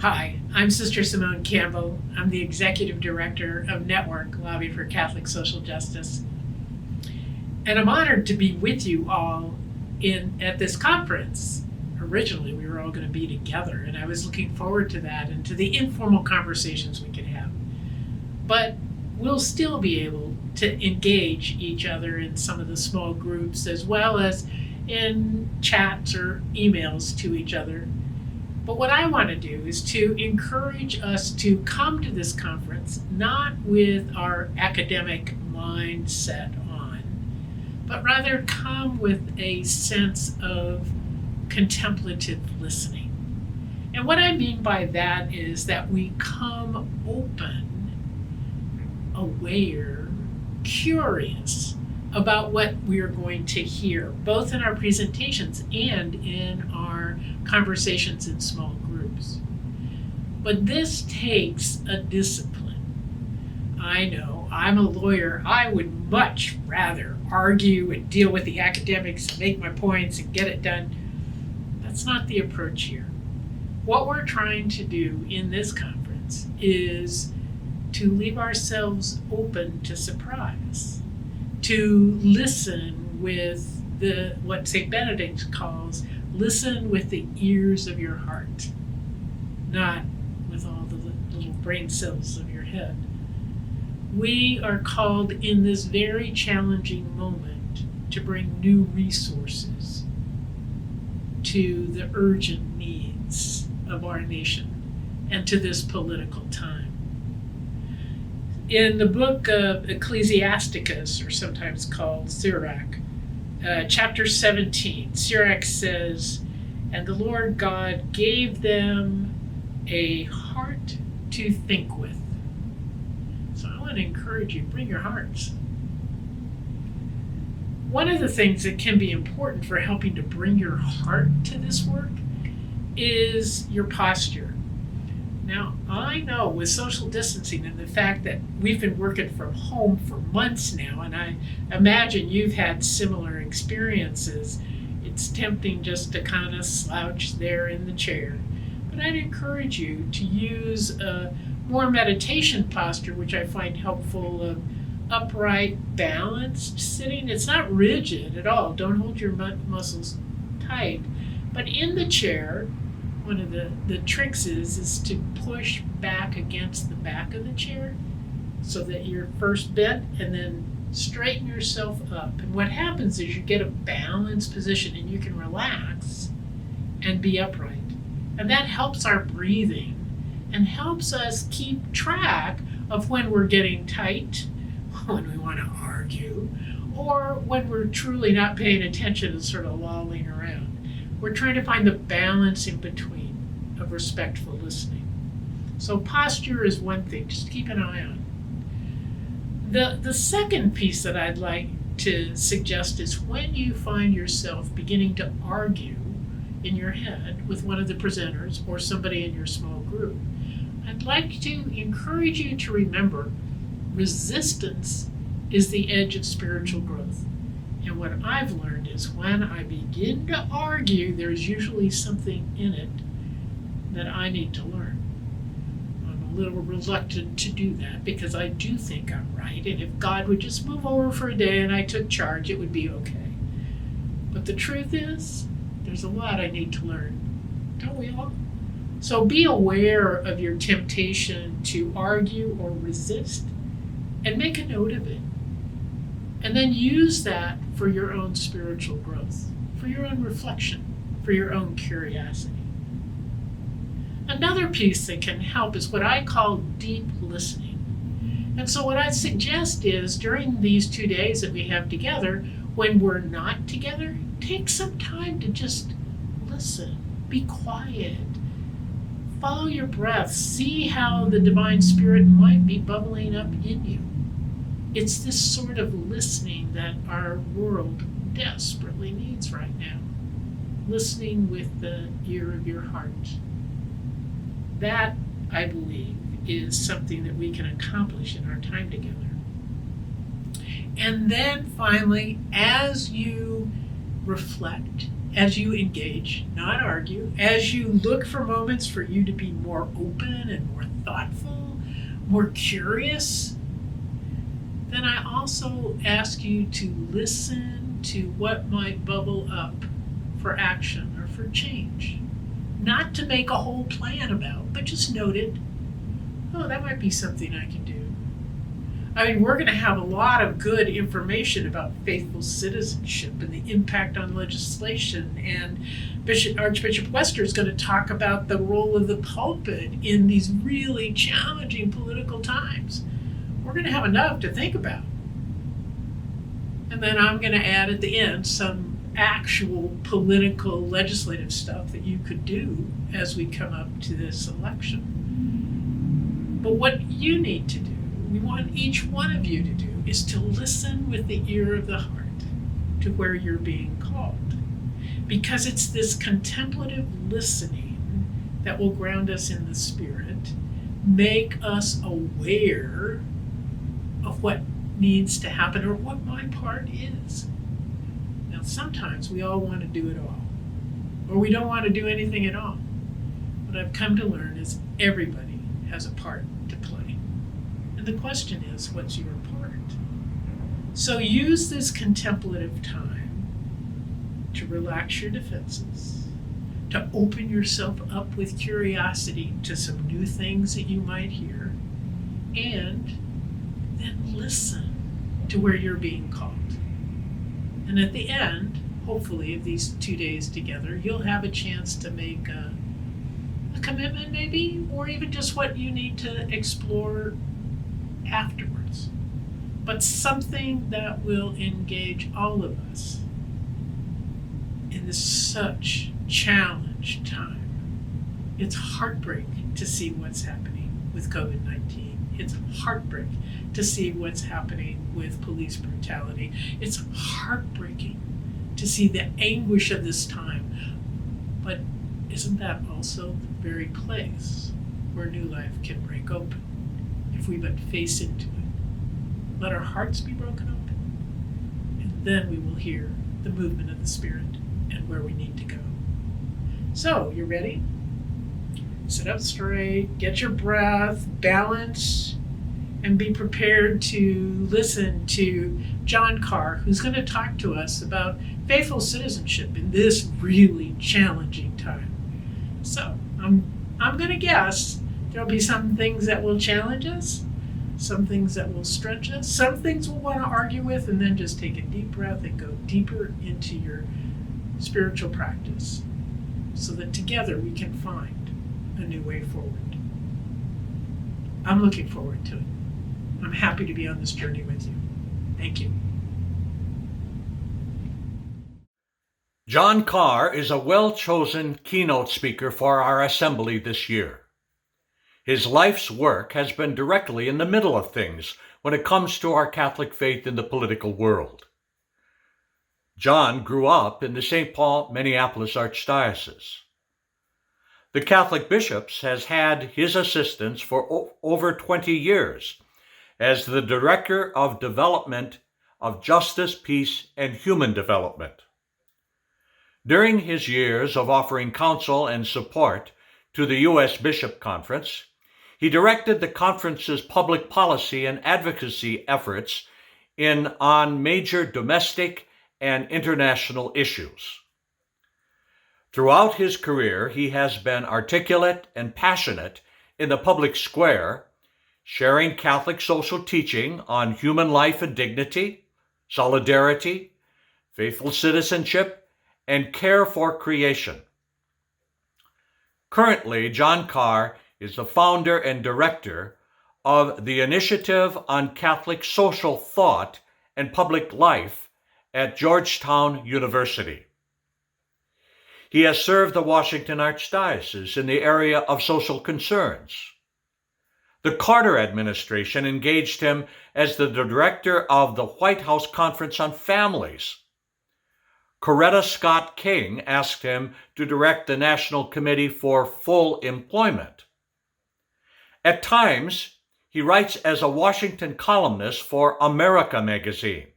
Hi, I'm Sister Simone Campbell. I'm the Executive Director of Network Lobby for Catholic Social Justice. And I'm honored to be with you all at this conference. Originally, we were all going to be together, and I was looking forward to that and to the informal conversations we could have. But we'll still be able to engage each other in some of the small groups, as well as in chats or emails to each other. But what I want to do is to encourage us to come to this conference not with our academic mindset on, but rather come with a sense of contemplative listening. And what I mean by that is that we come open, aware, curious about what we are going to hear, both in our presentations and in our conversations in small groups. But this takes a discipline. I know, I'm a lawyer. I would much rather argue and deal with the academics and make my points and get it done. That's not the approach here. What we're trying to do in this conference is to leave ourselves open to surprise, to listen with what St. Benedict calls, listen with the ears of your heart, not with all the little brain cells of your head. We are called in this very challenging moment to bring new resources to the urgent needs of our nation and to this political time. In the book of Ecclesiasticus, or sometimes called Sirach, chapter 17, Sirach says, "And the Lord God gave them a heart to think with." So I want to encourage you, bring your hearts. One of the things that can be important for helping to bring your heart to this work is your posture. Now, I know with social distancing and the fact that we've been working from home for months now, and I imagine you've had similar experiences, it's tempting just to kind of slouch there in the chair. But I'd encourage you to use a more meditation posture, which I find helpful, of upright, balanced sitting. It's not rigid at all. Don't hold your muscles tight. But in the chair, one of the tricks is to push back against the back of the chair so that you're first bent, and then straighten yourself up. And what happens is you get a balanced position and you can relax and be upright. And that helps our breathing and helps us keep track of when we're getting tight, when we want to argue, or when we're truly not paying attention and sort of lolling around. We're trying to find the balance in between of respectful listening. So posture is one thing, just keep an eye on. The second piece that I'd like to suggest is when you find yourself beginning to argue in your head with one of the presenters or somebody in your small group, I'd like to encourage you to remember resistance is the edge of spiritual growth. And what I've learned is when I begin to argue, there's usually something in it that I need to learn. I'm a little reluctant to do that because I do think I'm right, and if God would just move over for a day and I took charge, it would be okay. But the truth is, there's a lot I need to learn, don't we all? So be aware of your temptation to argue or resist and make a note of it. And then use that for your own spiritual growth, for your own reflection, for your own curiosity. Another piece that can help is what I call deep listening. And so what I suggest is during these 2 days that we have together, when we're not together, take some time to just listen, be quiet, follow your breath, see how the divine spirit might be bubbling up in you. It's this sort of listening that our world desperately needs right now. Listening with the ear of your heart. That, I believe, is something that we can accomplish in our time together. And then finally, as you reflect as you engage, not argue, as you look for moments for you to be more open and more thoughtful, more curious, then I also ask you to listen to what might bubble up for action or for change. Not to make a whole plan about, but just note it. Oh, that might be something I can do. I mean, we're going to have a lot of good information about faithful citizenship and the impact on legislation, and Archbishop Wester is going to talk about the role of the pulpit in these really challenging political times. We're going to have enough to think about. And then I'm going to add at the end some actual political legislative stuff that you could do as we come up to this election. But what you need to do, we want each one of you to do, is to listen with the ear of the heart to where you're being called. Because it's this contemplative listening that will ground us in the Spirit, make us aware of what needs to happen or what my part is. Now, sometimes we all want to do it all, or we don't want to do anything at all. What I've come to learn is everybody has a part to play. And the question is, what's your part? So use this contemplative time to relax your defenses, to open yourself up with curiosity to some new things that you might hear, and then listen to where you're being called. And at the end, hopefully, of these 2 days together, you'll have a chance to make a commitment maybe, or even just what you need to explore afterwards. But something that will engage all of us in this such challenged time. It's heartbreaking to see what's happening with COVID-19. It's heartbreaking to see what's happening with police brutality. It's heartbreaking to see the anguish of this time. But isn't that also the very place where new life can break open if we but face into it? Let our hearts be broken open, and then we will hear the movement of the Spirit and where we need to go. So, you ready? Sit up straight, get your breath, balance, and be prepared to listen to John Carr, who's going to talk to us about faithful citizenship in this really challenging time. So, I'm going to guess there'll be some things that will challenge us, some things that will stretch us, some things we'll want to argue with, and then just take a deep breath and go deeper into your spiritual practice so that together we can find a new way forward. I'm looking forward to it. I'm happy to be on this journey with you. Thank you. John Carr is a well-chosen keynote speaker for our assembly this year. His life's work has been directly in the middle of things when it comes to our Catholic faith in the political world. John grew up in the St. Paul, Minneapolis Archdiocese. The Catholic Bishops has had his assistance for over 20 years as the Director of Development of Justice, Peace, and Human Development. During his years of offering counsel and support to the U.S. Bishop Conference, he directed the conference's public policy and advocacy efforts on major domestic and international issues. Throughout his career, he has been articulate and passionate in the public square, sharing Catholic social teaching on human life and dignity, solidarity, faithful citizenship, and care for creation. Currently, John Carr is the founder and director of the Initiative on Catholic Social Thought and Public Life at Georgetown University. He has served the Washington Archdiocese in the area of social concerns. The Carter administration engaged him as the director of the White House Conference on Families. Coretta Scott King asked him to direct the National Committee for Full Employment. At times, he writes as a Washington columnist for America magazine.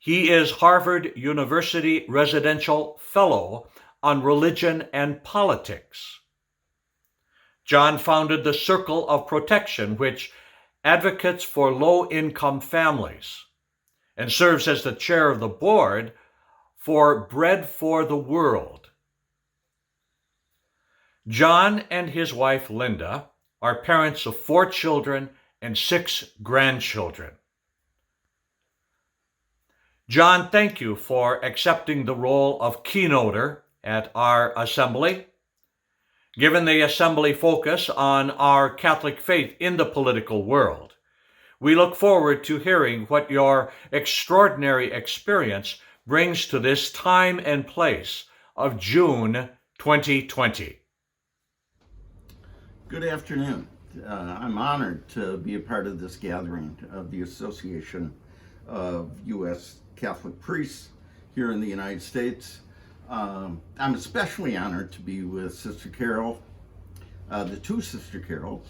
He is Harvard University Residential Fellow on Religion and Politics. John founded the Circle of Protection, which advocates for low-income families, and serves as the chair of the board for Bread for the World. John and his wife Linda are parents of 4 children and 6 grandchildren. John, thank you for accepting the role of keynoter at our assembly. Given the assembly focus on our Catholic faith in the political world, we look forward to hearing what your extraordinary experience brings to this time and place of June 2020. Good afternoon. I'm honored to be a part of this gathering of the Association of U.S. Catholic Priests here in the United States. I'm especially honored to be with Sister Carol, the 2 Sister Carols,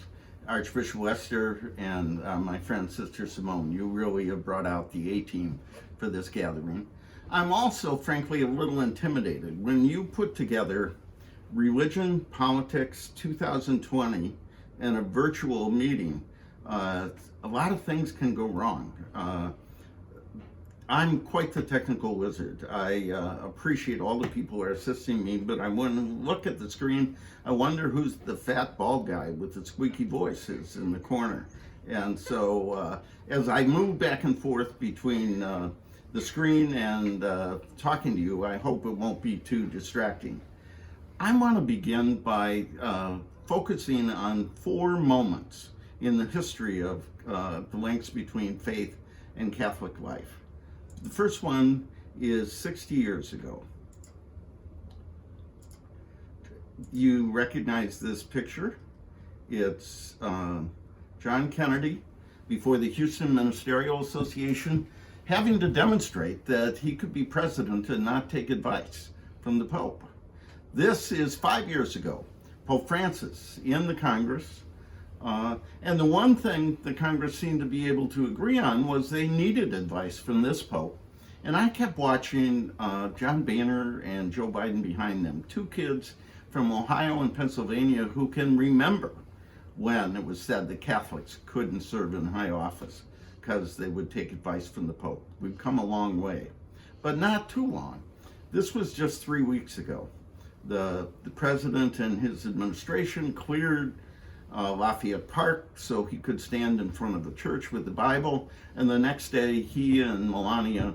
Archbishop Esther and my friend Sister Simone. You really have brought out the A-team for this gathering. I'm also, frankly, a little intimidated. When you put together Religion, Politics 2020 and a virtual meeting, a lot of things can go wrong. I'm quite the technical wizard. I appreciate all the people who are assisting me, but when I look at the screen, I wonder who's the fat bald guy with the squeaky voice is in the corner. And so as I move back and forth between the screen and talking to you, I hope it won't be too distracting. I want to begin by focusing on 4 moments in the history of the links between faith and Catholic life. The first one is 60 years ago. You recognize this picture. It's John Kennedy before the Houston Ministerial Association having to demonstrate that he could be president and not take advice from the Pope. This is 5 years ago. Pope Francis in the Congress. And the one thing the Congress seemed to be able to agree on was they needed advice from this Pope. And I kept watching John Boehner and Joe Biden behind them, 2 kids from Ohio and Pennsylvania who can remember when it was said that Catholics couldn't serve in high office because they would take advice from the Pope. We've come a long way, but not too long. This was just 3 weeks ago. The president and his administration cleared Lafayette Park so he could stand in front of the church with the Bible, and the next day he and Melania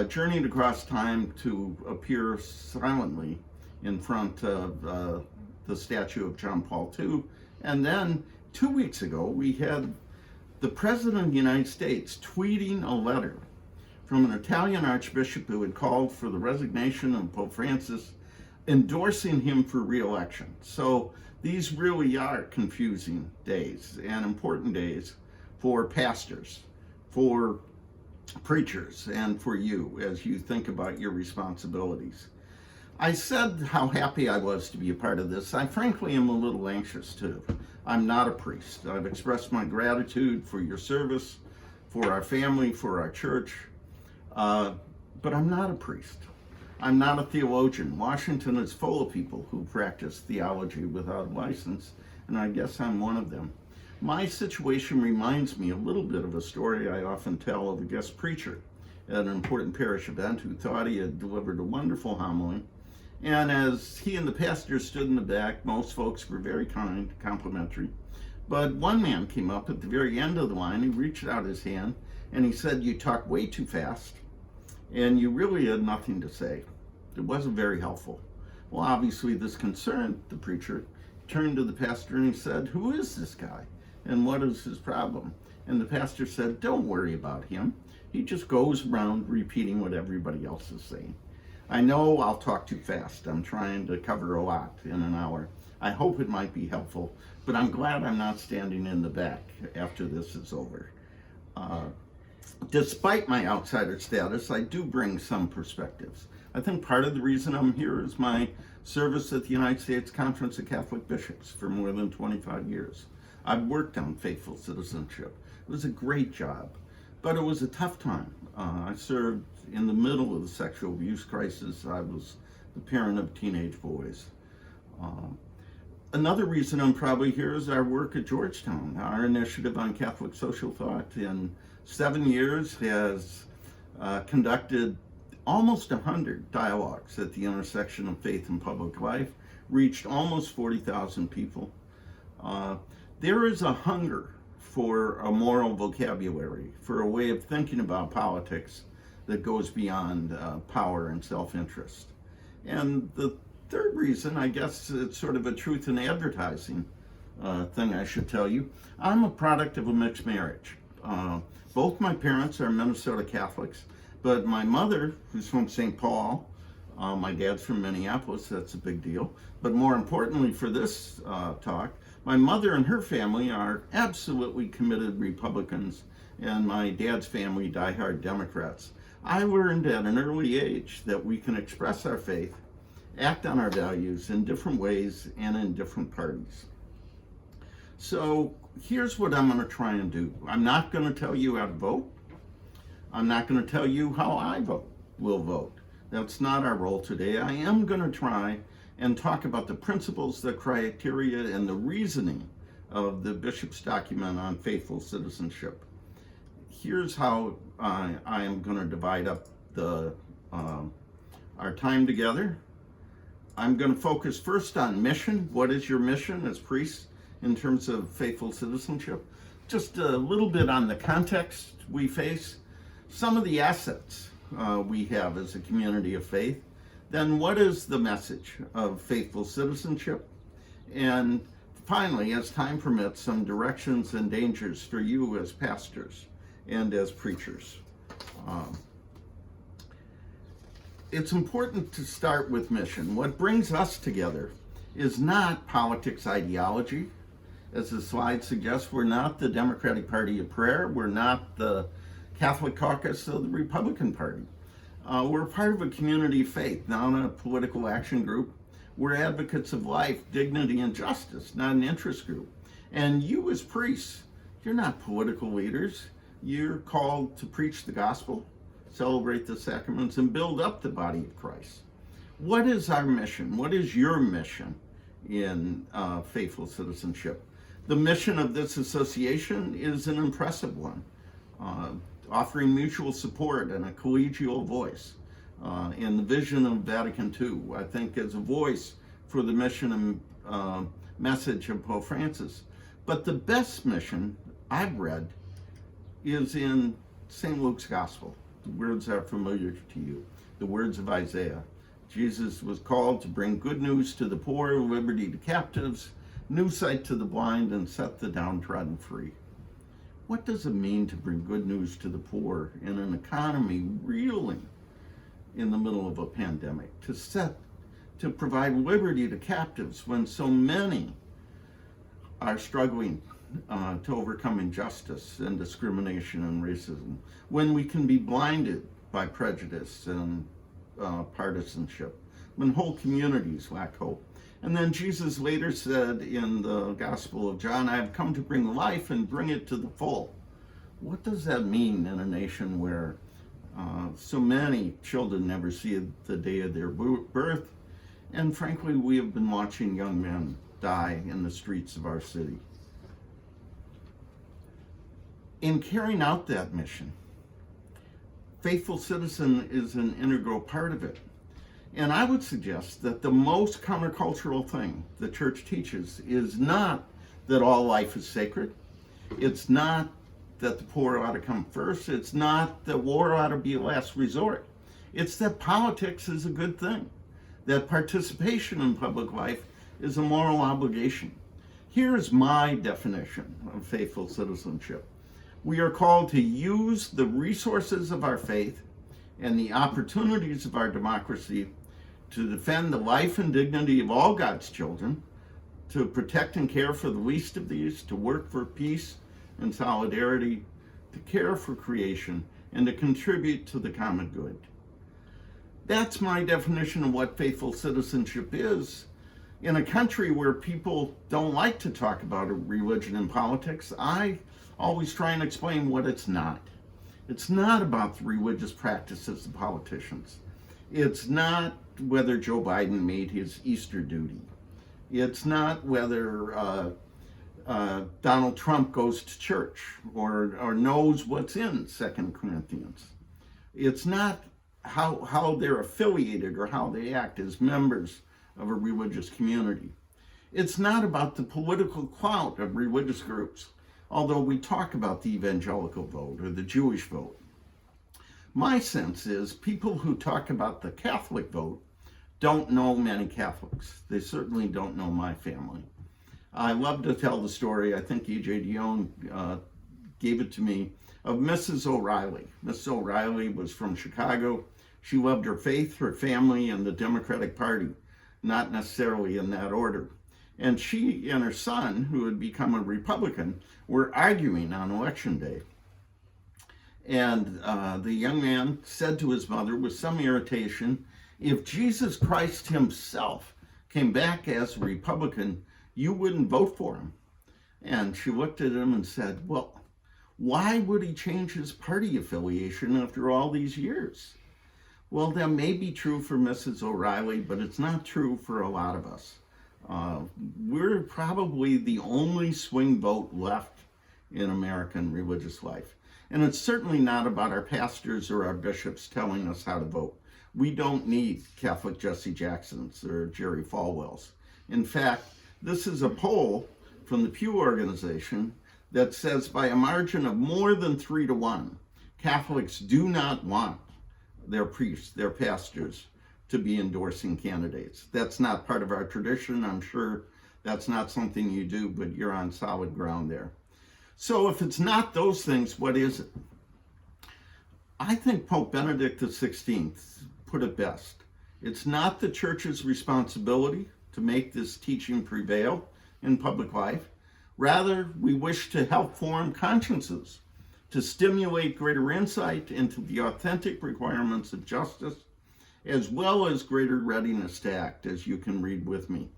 journeyed across time to appear silently in front of the statue of John Paul II. And then 2 weeks ago we had the President of the United States tweeting a letter from an Italian archbishop who had called for the resignation of Pope Francis, endorsing him for re-election. So these really are confusing days and important days for pastors, for preachers, and for you as you think about your responsibilities. I said how happy I was to be a part of this. I frankly am a little anxious too. I'm not a priest. I've expressed my gratitude for your service, for our family, for our church, but I'm not a priest. I'm not a theologian. Washington is full of people who practice theology without a license, and I guess I'm one of them. My situation reminds me a little bit of a story I often tell of a guest preacher at an important parish event who thought he had delivered a wonderful homily. And as he and the pastor stood in the back, most folks were very kind, complimentary. But one man came up at the very end of the line. He reached out his hand and he said, "You talk way too fast, and you really had nothing to say." It wasn't very helpful. Well, obviously this concerned the preacher. He turned to the pastor and he said, "Who is this guy and what is his problem?" And the pastor said, "Don't worry about him. He just goes around repeating what everybody else is saying." I know I'll talk too fast. I'm trying to cover a lot in an hour. I hope it might be helpful, but I'm glad I'm not standing in the back after this is over. Despite my outsider status, I do bring some perspectives. I think part of the reason I'm here is my service at the United States Conference of Catholic Bishops for more than 25 years. I've worked on faithful citizenship. It was a great job, but it was a tough time. I served in the middle of the sexual abuse crisis. I was the parent of teenage boys. Another reason I'm probably here is our work at Georgetown. Our initiative on Catholic social thought in 7 years has conducted almost 100 dialogues at the intersection of faith and public life, reached almost 40,000 people. There is a hunger for a moral vocabulary, for a way of thinking about politics that goes beyond power and self-interest. And the third reason, I guess it's sort of a truth in advertising thing I should tell you. I'm a product of a mixed marriage. Both my parents are Minnesota Catholics, but my mother, who's from St. Paul, my dad's from Minneapolis, that's a big deal. But more importantly for this talk, my mother and her family are absolutely committed Republicans, and my dad's family diehard Democrats. I learned at an early age that we can express our faith, act on our values in different ways and in different parties. So here's what I'm going to try and do. I'm not going to tell you how to vote. I'm not going to tell you how I will vote. That's not our role today. I am going to try and talk about the principles, the criteria, and the reasoning of the bishop's document on faithful citizenship. Here's how I am going to divide up our time together. I'm going to focus first on mission. What is your mission as priests in terms of faithful citizenship? Just a little bit on the context we face, some of the assets we have as a community of faith. Then what is the message of faithful citizenship? And finally, as time permits, some directions and dangers for you as pastors and as preachers. It's important to start with mission. What brings us together is not politics ideology. As the slide suggests, we're not the Democratic Party of Prayer. We're not the Catholic caucus of the Republican Party. We're part of a community of faith, not a political action group. We're advocates of life, dignity, and justice, not an interest group. And you as priests, you're not political leaders. You're called to preach the gospel, celebrate the sacraments, and build up the body of Christ. What is our mission? What is your mission in faithful citizenship? The mission of this association is an impressive one, offering mutual support and a collegial voice in the vision of Vatican II, I think, as a voice for the mission and message of Pope Francis. But the best mission I've read is in St. Luke's Gospel. The words are familiar to you, the words of Isaiah. Jesus was called to bring good news to the poor, liberty to captives, new sight to the blind, and set the downtrodden free. What does it mean to bring good news to the poor in an economy reeling in the middle of a pandemic? To provide liberty to captives when so many are struggling to overcome injustice and discrimination and racism, when we can be blinded by prejudice and partisanship, when whole communities lack hope. And then Jesus later said in the Gospel of John, I have come to bring life and bring it to the full. What does that mean in a nation where so many children never see the day of their birth? And frankly, we have been watching young men die in the streets of our city. In carrying out that mission, faithful citizen is an integral part of it. And I would suggest that the most countercultural thing the church teaches is not that all life is sacred. It's not that the poor ought to come first. It's not that war ought to be a last resort. It's that politics is a good thing, that participation in public life is a moral obligation. Here's my definition of faithful citizenship. We are called to use the resources of our faith and the opportunities of our democracy to defend the life and dignity of all God's children, to protect and care for the least of these, to work for peace and solidarity, to care for creation, and to contribute to the common good. That's my definition of what faithful citizenship is. In a country where people don't like to talk about religion and politics, I always try and explain what it's not. It's not about the religious practices of politicians. It's not whether Joe Biden made his Easter duty. It's not whether Donald Trump goes to church or knows what's in 2 Corinthians. It's not how they're affiliated or how they act as members of a religious community. It's not about the political clout of religious groups, although we talk about the evangelical vote or the Jewish vote. My sense is people who talk about the Catholic vote don't know many Catholics. They certainly don't know my family. I love to tell the story, I think E.J. Dion gave it to me, of Mrs. O'Reilly. Mrs. O'Reilly was from Chicago. She loved her faith, her family, and the Democratic Party, not necessarily in that order. And she and her son, who had become a Republican, were arguing on election day. And the young man said to his mother with some irritation, if Jesus Christ himself came back as a Republican, you wouldn't vote for him. And she looked at him and said, well, why would he change his party affiliation after all these years? Well, that may be true for Mrs. O'Reilly, but it's not true for a lot of us. We're probably the only swing vote left in American religious life. And it's certainly not about our pastors or our bishops telling us how to vote. We don't need Catholic Jesse Jacksons or Jerry Falwells. In fact, this is a poll from the Pew organization that says by a margin of more than 3-1, Catholics do not want their priests, their pastors, to be endorsing candidates. That's not part of our tradition. I'm sure that's not something you do, but you're on solid ground there. So if it's not those things, what is it? I think Pope Benedict XVI put it best. It's not the church's responsibility to make this teaching prevail in public life. Rather, we wish to help form consciences, to stimulate greater insight into the authentic requirements of justice, as well as greater readiness to act, as you can read with me,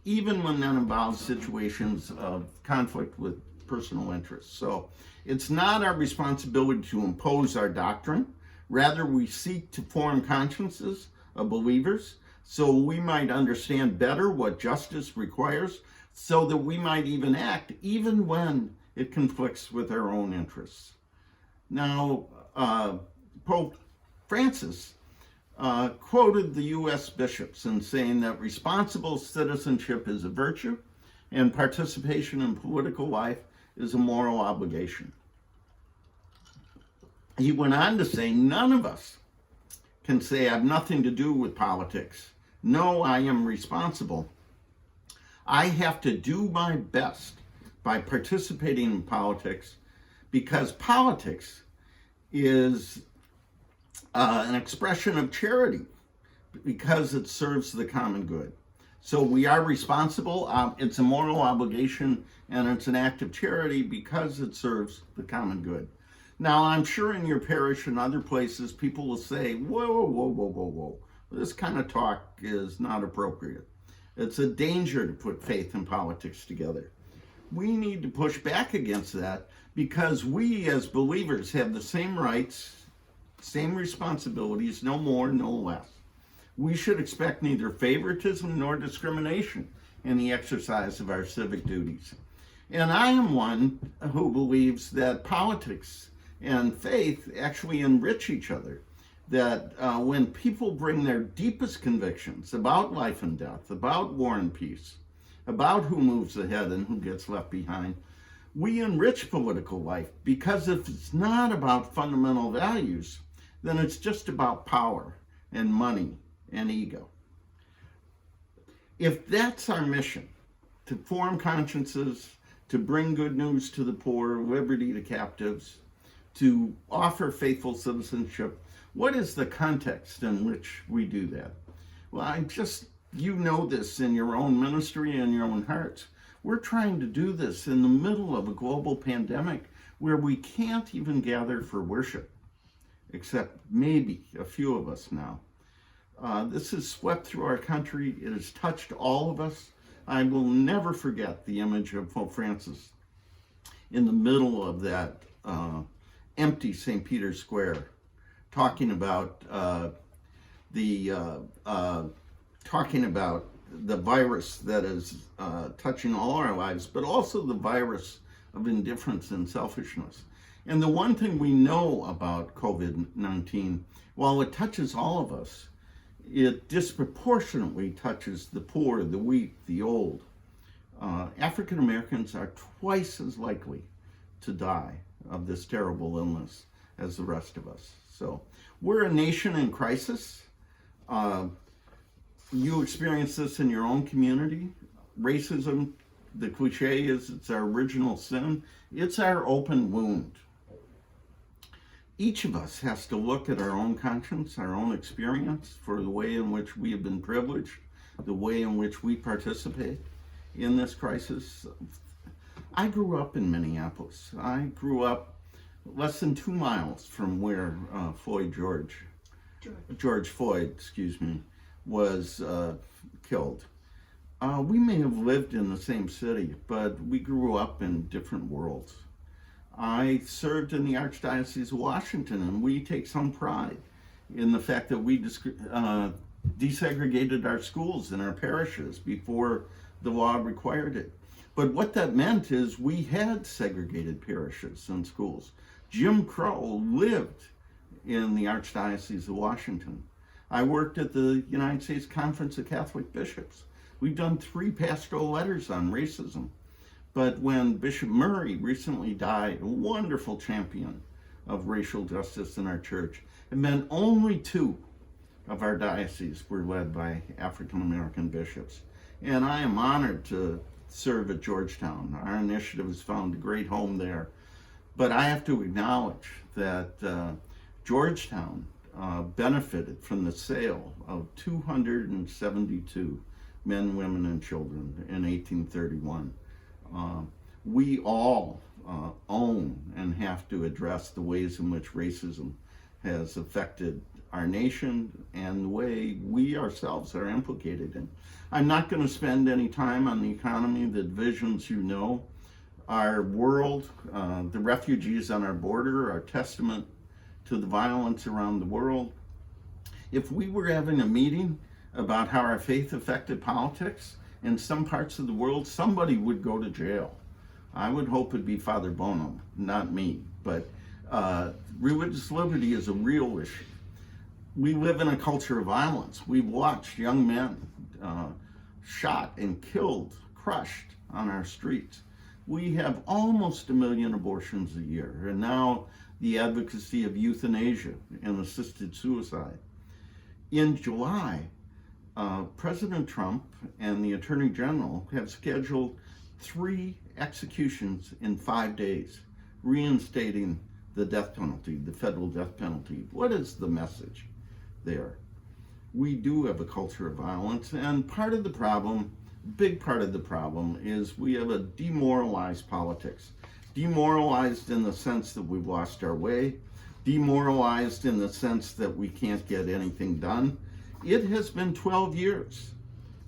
even when that involves situations of conflict with personal interests. So it's not our responsibility to impose our doctrine. Rather, we seek to form consciences of believers so we might understand better what justice requires, so that we might even act even when it conflicts with our own interests. Now, Pope Francis quoted the U.S. bishops in saying that responsible citizenship is a virtue and participation in political life is a moral obligation. He went on to say, none of us can say I have nothing to do with politics. No, I am responsible. I have to do my best by participating in politics because politics is an expression of charity because it serves the common good. So we are responsible. It's a moral obligation and it's an act of charity because it serves the common good. Now, I'm sure in your parish and other places, people will say, whoa, whoa, whoa, whoa, whoa. This kind of talk is not appropriate. It's a danger to put faith and politics together. We need to push back against that because we as believers have the same rights, same responsibilities, no more, no less. We should expect neither favoritism nor discrimination in the exercise of our civic duties. And I am one who believes that politics and faith actually enrich each other. That when people bring their deepest convictions about life and death, about war and peace, about who moves ahead and who gets left behind, we enrich political life, because if it's not about fundamental values, then it's just about power and money and ego. If that's our mission, to form consciences, to bring good news to the poor, liberty to captives, to offer faithful citizenship, what is the context in which we do that? Well, you know this in your own ministry and your own hearts. We're trying to do this in the middle of a global pandemic where we can't even gather for worship, except maybe a few of us now. This has swept through our country. It has touched all of us. I will never forget the image of Pope Francis in the middle of that empty St. Peter's Square, talking about the virus that is touching all our lives, but also the virus of indifference and selfishness. And the one thing we know about COVID-19, while it touches all of us, it disproportionately touches the poor, the weak, the old. African Americans are twice as likely to die of this terrible illness as the rest of us. So we're a nation in crisis. You experience this in your own community. Racism, the cliche is it's our original sin. It's our open wound. Each of us has to look at our own conscience, our own experience for the way in which we have been privileged, the way in which we participate in this crisis. I grew up in Minneapolis. I grew up less than 2 miles from where George Floyd, was killed. We may have lived in the same city, but we grew up in different worlds. I served in the Archdiocese of Washington, and we take some pride in the fact that we desegregated our schools and our parishes before the law required it. But what that meant is we had segregated parishes and schools. Jim Crow lived in the Archdiocese of Washington. I worked at the United States Conference of Catholic Bishops. We've done 3 pastoral letters on racism. But when Bishop Murray recently died, a wonderful champion of racial justice in our church, it meant only 2 of our dioceses were led by African American bishops. And I am honored to serve at Georgetown. Our initiative has found a great home there. But I have to acknowledge that Georgetown benefited from the sale of 272 men, women, and children in 1831. We all own and have to address the ways in which racism has affected our nation and the way we ourselves are implicated in. I'm not going to spend any time on the economy, the divisions you know. Our world, the refugees on our border are testament to the violence around the world. If we were having a meeting about how our faith affected politics in some parts of the world, somebody would go to jail. I would hope it'd be Father Bono, not me, but religious liberty is a real issue. We live in a culture of violence. We've watched young men shot and killed, crushed on our streets. We have almost 1 million abortions a year, and now the advocacy of euthanasia and assisted suicide. In July, President Trump and the Attorney General have scheduled 3 executions in 5 days, reinstating the death penalty, the federal death penalty. What is the message there? We do have a culture of violence, and part of the problem, big part of the problem, is we have a demoralized politics. Demoralized in the sense that we've lost our way, demoralized in the sense that we can't get anything done. It has been 12 years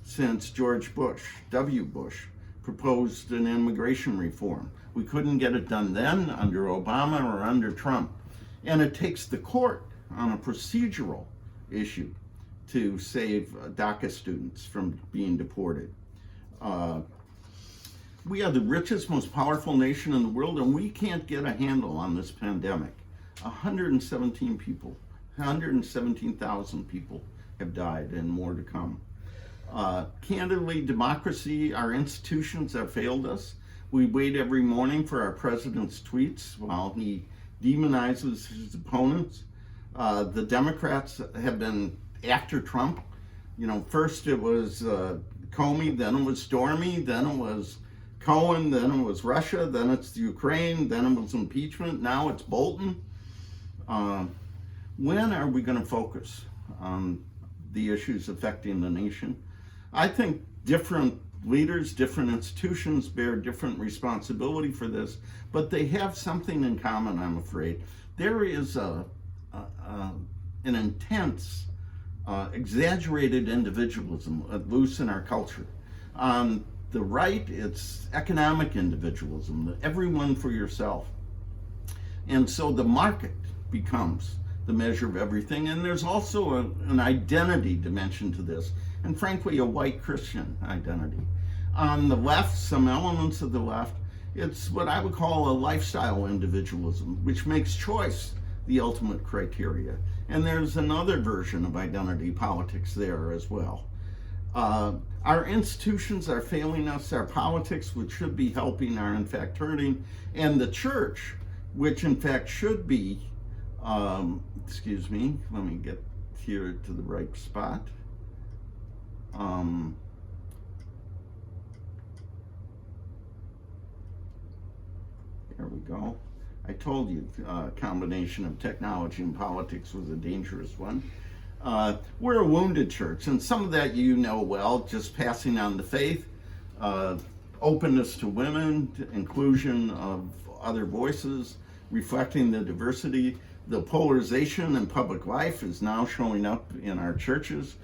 since George Bush, W. Bush, proposed an immigration reform. We couldn't get it done then under Obama or under Trump. And it takes the court on a procedural issue to save DACA students from being deported. We are the richest, most powerful nation in the world, and we can't get a handle on this pandemic. 117,000 people have died, and more to come. Candidly, democracy, our institutions have failed us. We wait every morning for our president's tweets while he demonizes his opponents. The Democrats have been after Trump. You know, first it was Comey, then it was Stormy, then it was Cohen, then it was Russia, then it's Ukraine, then it was impeachment, now it's Bolton. When are we going to focus on the issues affecting the nation? I think different leaders, different institutions bear different responsibility for this, but they have something in common, I'm afraid. There is an intense, exaggerated individualism loose in our culture. On the right, it's economic individualism, everyone for yourself. And so the market becomes the measure of everything. And there's also an identity dimension to this, and frankly, a white Christian identity. On the left, some elements of the left, it's what I would call a lifestyle individualism, which makes choice the ultimate criteria. And there's another version of identity politics there as well. Our institutions are failing us, our politics, which should be helping, are in fact hurting, and the church, which in fact should be, excuse me, let me get here to the right spot. There we go. I told you a combination of technology and politics was a dangerous one. We're a wounded church, and some of that you know well, just passing on the faith, openness to women, inclusion of other voices, reflecting the diversity. The polarization in public life is now showing up in our churches,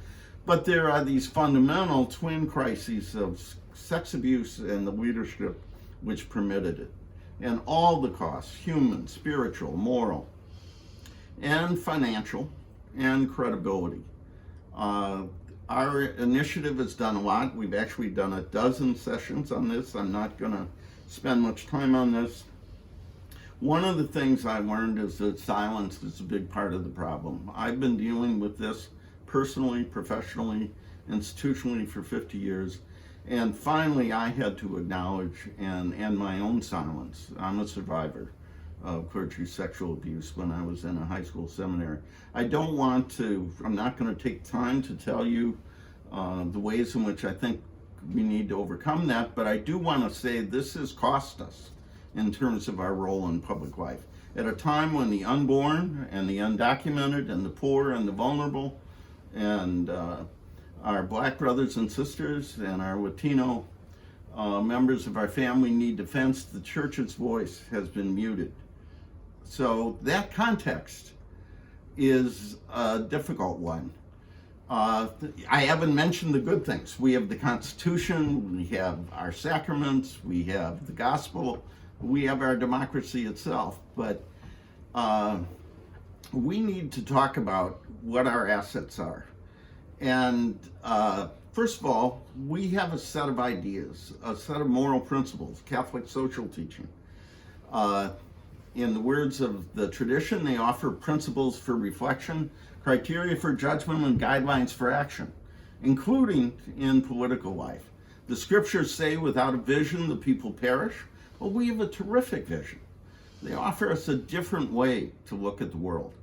but there are these fundamental twin crises of sex abuse and the leadership which permitted it. And all the costs, human, spiritual, moral, and financial, and credibility. Our initiative has done a lot. We've actually done a dozen sessions on this. I'm not going to spend much time on this. One of the things I learned is that silence is a big part of the problem. I've been dealing with this personally, professionally, institutionally for 50 years. And finally, I had to acknowledge and end my own silence. I'm a survivor of clergy sexual abuse when I was in a high school seminary. I'm not going to take time to tell you the ways in which I think we need to overcome that, but I do want to say this has cost us in terms of our role in public life. At a time when the unborn and the undocumented and the poor and the vulnerable and our Black brothers and sisters and our Latino members of our family need defense, the church's voice has been muted. So that context is a difficult one. I haven't mentioned the good things. We have the Constitution, we have our sacraments, we have the gospel, we have our democracy itself, but we need to talk about what our assets are. And first of all, we have a set of ideas, a set of moral principles, Catholic social teaching. In the words of the tradition, they offer principles for reflection, criteria for judgment, and guidelines for action, including in political life. The scriptures say without a vision, the people perish. Well, we have a terrific vision. They offer us a different way to look at the world.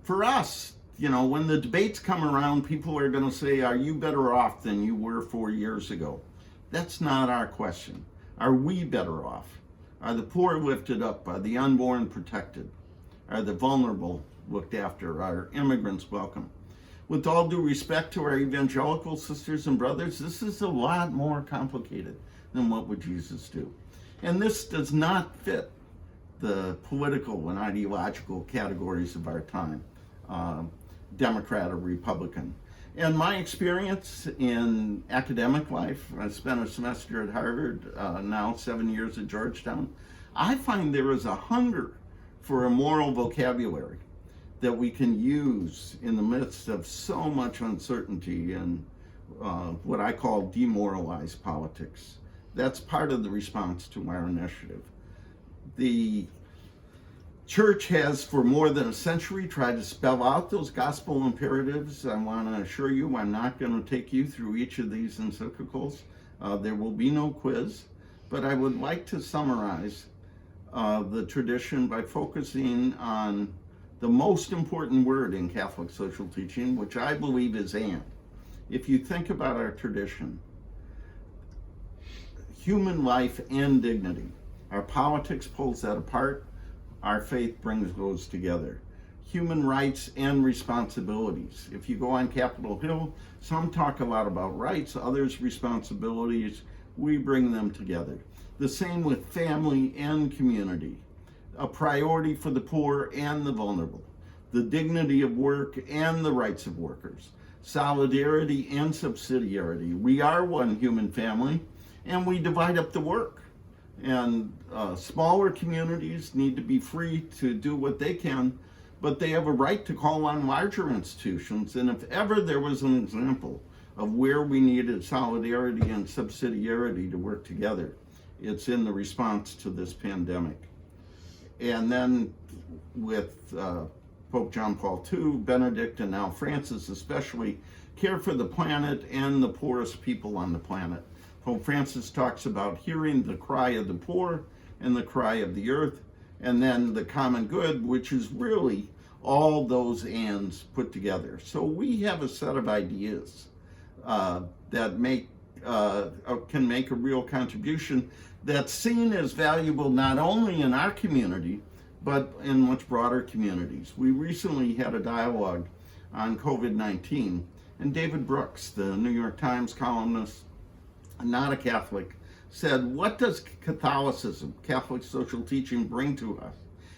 For us, when the debates come around, people are going to say, are you better off than you were 4 years ago? That's not our question. Are we better off? Are the poor lifted up? Are the unborn protected? Are the vulnerable looked after? Are immigrants welcome? With all due respect to our evangelical sisters and brothers, this is a lot more complicated than what would Jesus do. And this does not fit the political and ideological categories of our time. Democrat or Republican. And my experience in academic life, I spent a semester at Harvard, now 7 years at Georgetown, I find there is a hunger for a moral vocabulary that we can use in the midst of so much uncertainty and what I call demoralized politics. That's part of the response to our initiative. The Church has for more than a century tried to spell out those gospel imperatives. I want to assure you I'm not going to take you through each of these encyclicals. There will be no quiz, but I would like to summarize the tradition by focusing on the most important word in Catholic social teaching, which I believe is and. If you think about our tradition, human life and dignity, our politics pulls that apart. Our faith brings those together. Human rights and responsibilities. If you go on Capitol Hill, some talk a lot about rights, others responsibilities. We bring them together. The same with family and community. A priority for the poor and the vulnerable. The dignity of work and the rights of workers. Solidarity and subsidiarity. We are one human family, and we divide up the work. And smaller communities need to be free to do what they can, but they have a right to call on larger institutions. And if ever there was an example of where we needed solidarity and subsidiarity to work together, it's in the response to this pandemic. And then with Pope John Paul II, Benedict, and now Francis especially, care for the planet and the poorest people on the planet. Pope Francis talks about hearing the cry of the poor and the cry of the earth, and then the common good, which is really all those ands put together. So we have a set of ideas that can make a real contribution that's seen as valuable not only in our community, but in much broader communities. We recently had a dialogue on COVID-19, and David Brooks, the New York Times columnist, not a Catholic, said, what does Catholicism, Catholic social teaching, bring to us?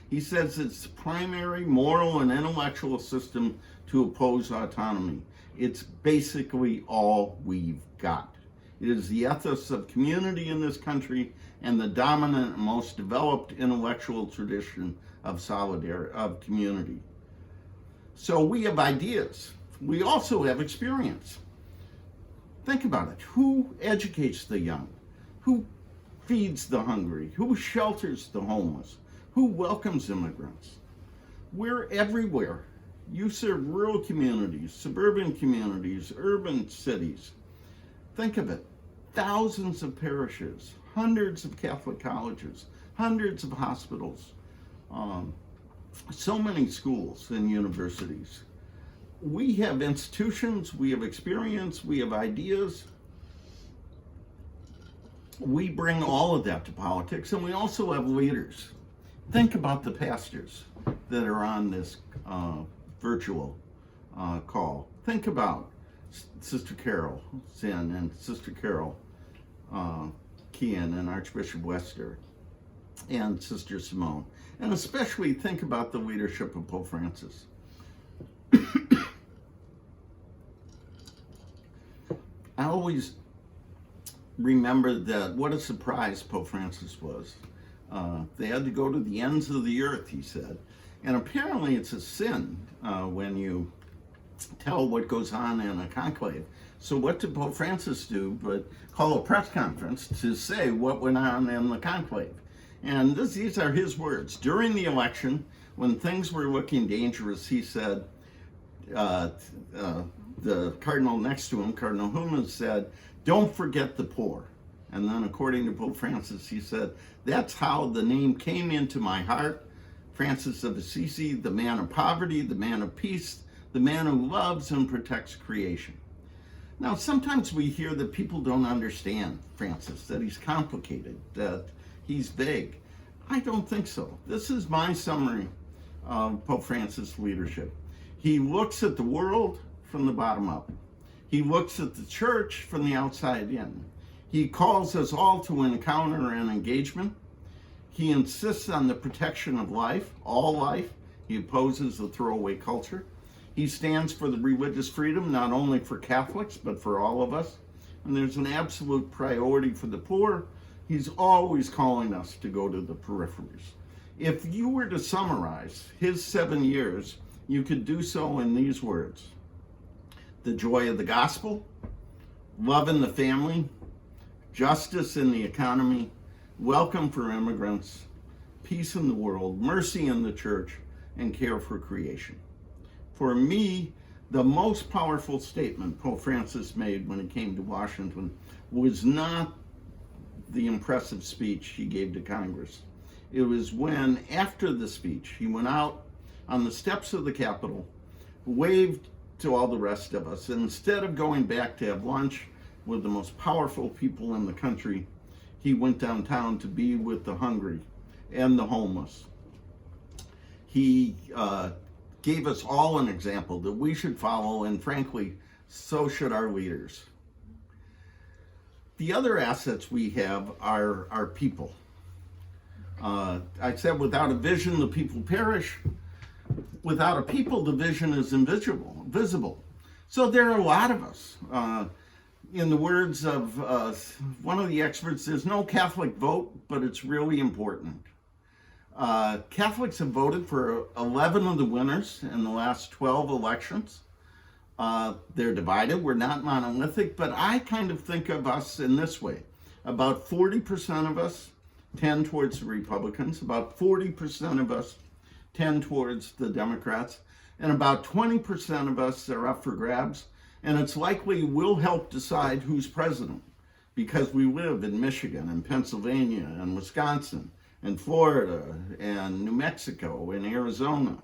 He says it's the primary moral and intellectual system to oppose autonomy. It's basically all we've got. It is the ethos of community in this country and the dominant and most developed intellectual tradition of solidarity, of community. So we have ideas. We also have experience. Think about it. Who educates the young? Who feeds the hungry? Who shelters the homeless? Who welcomes immigrants? We're everywhere. You serve rural communities, suburban communities, urban cities. Think of it. Thousands of parishes, hundreds of Catholic colleges, hundreds of hospitals, so many schools and universities. We have institutions, we have experience, we have ideas. We bring all of that to politics, and we also have leaders. Think about the pastors that are on this virtual call. Think about Sister Carol Zinn and Sister Carol Kean and Archbishop Wester and Sister Simone. And especially think about the leadership of Pope Francis. I always remember that what a surprise Pope Francis was. They had to go to the ends of the earth, he said. And apparently it's a sin when you tell what goes on in a conclave. So what did Pope Francis do but call a press conference to say what went on in the conclave? And these are his words. During the election, when things were looking dangerous, he said, the cardinal next to him, Cardinal Humans, said, don't forget the poor. And then according to Pope Francis, he said, that's how the name came into my heart. Francis of Assisi, the man of poverty, the man of peace, the man who loves and protects creation. Now, sometimes we hear that people don't understand Francis, that he's complicated, that he's vague. I don't think so. This is my summary of Pope Francis' leadership. He looks at the world from the bottom up. He looks at the church from the outside in. He calls us all to an encounter and engagement. He insists on the protection of life, all life. He opposes the throwaway culture. He stands for the religious freedom, not only for Catholics, but for all of us. And there's an absolute priority for the poor. He's always calling us to go to the peripheries. If you were to summarize his 7 years, you could do so in these words: the joy of the gospel, love in the family, justice in the economy, welcome for immigrants, peace in the world, mercy in the church, and care for creation. For me, the most powerful statement Pope Francis made when he came to Washington was not the impressive speech he gave to Congress. It was when, after the speech, he went out on the steps of the Capitol, waved to all the rest of us, and instead of going back to have lunch with the most powerful people in the country, he went downtown to be with the hungry and the homeless. He gave us all an example that we should follow, and frankly, so should our leaders. The other assets we have are our people. I said without a vision, the people perish. Without a people, the vision is visible. So there are a lot of us. In the words of one of the experts, there's no Catholic vote, but it's really important. Catholics have voted for 11 of the winners in the last 12 elections. They're divided. We're not monolithic, but I kind of think of us in this way. About 40% of us tend towards the Republicans, about 40% of us tend towards the Democrats, and about 20% of us are up for grabs, and it's likely we'll help decide who's president because we live in Michigan and Pennsylvania and Wisconsin and Florida and New Mexico and Arizona.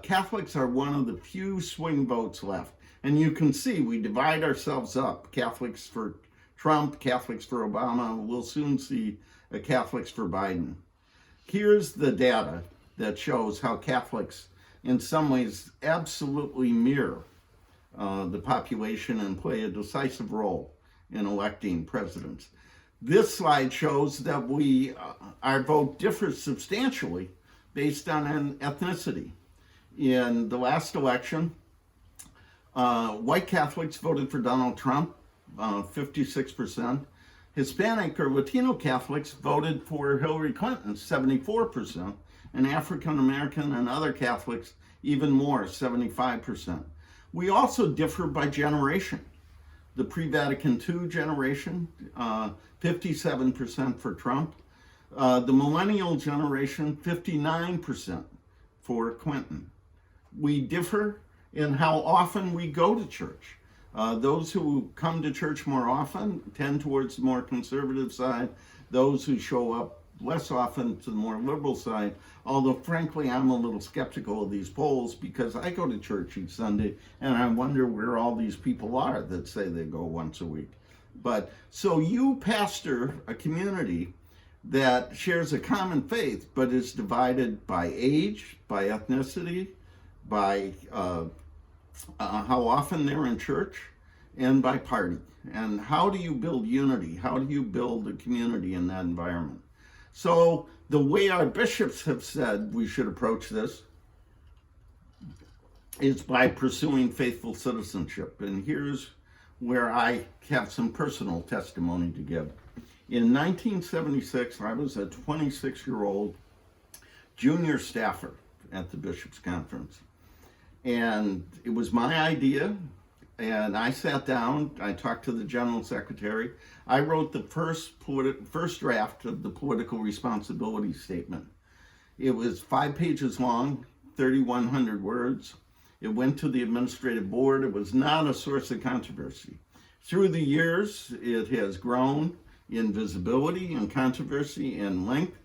Catholics are one of the few swing votes left. And you can see we divide ourselves up. Catholics for Trump, Catholics for Obama. We'll soon see Catholics for Biden. Here's the data that shows how Catholics, in some ways, absolutely mirror the population and play a decisive role in electing presidents. This slide shows that our vote differs substantially based on an ethnicity. In the last election, white Catholics voted for Donald Trump, 56%. Hispanic or Latino Catholics voted for Hillary Clinton, 74%. And African American and other Catholics, even more, 75%. We also differ by generation. The pre-Vatican II generation, 57% for Trump. The millennial generation, 59% for Clinton. We differ in how often we go to church. Those who come to church more often tend towards the more conservative side. Those who show up less often to the more liberal side, although frankly I'm a little skeptical of these polls because I go to church each Sunday and I wonder where all these people are that say they go once a week. But so you pastor a community that shares a common faith but is divided by age, by ethnicity, by how often they're in church, and by party. And how do you build unity? How do you build a community in that environment? So the way our bishops have said we should approach this is by pursuing faithful citizenship. And here's where I have some personal testimony to give. In 1976, I was a 26-year-old junior staffer at the Bishops' Conference. And it was my idea, and I sat down, I talked to the General Secretary. I wrote the first draft of the political responsibility statement. It was 5 pages long, 3,100 words. It went to the administrative board. It was not a source of controversy. Through the years, it has grown in visibility and controversy and length.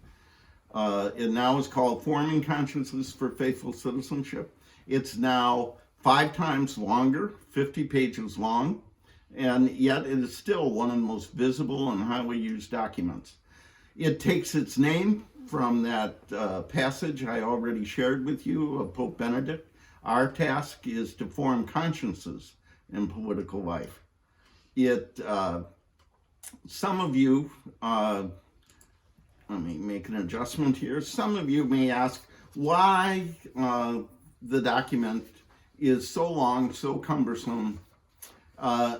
It now is called Forming Consciences for Faithful Citizenship. It's now 5 times longer, 50 pages long, and yet it is still one of the most visible and highly used documents. It takes its name from that passage I already shared with you of Pope Benedict. Our task is to form consciences in political life. Some of you, let me make an adjustment here. Some of you may ask why the document is so long, so cumbersome.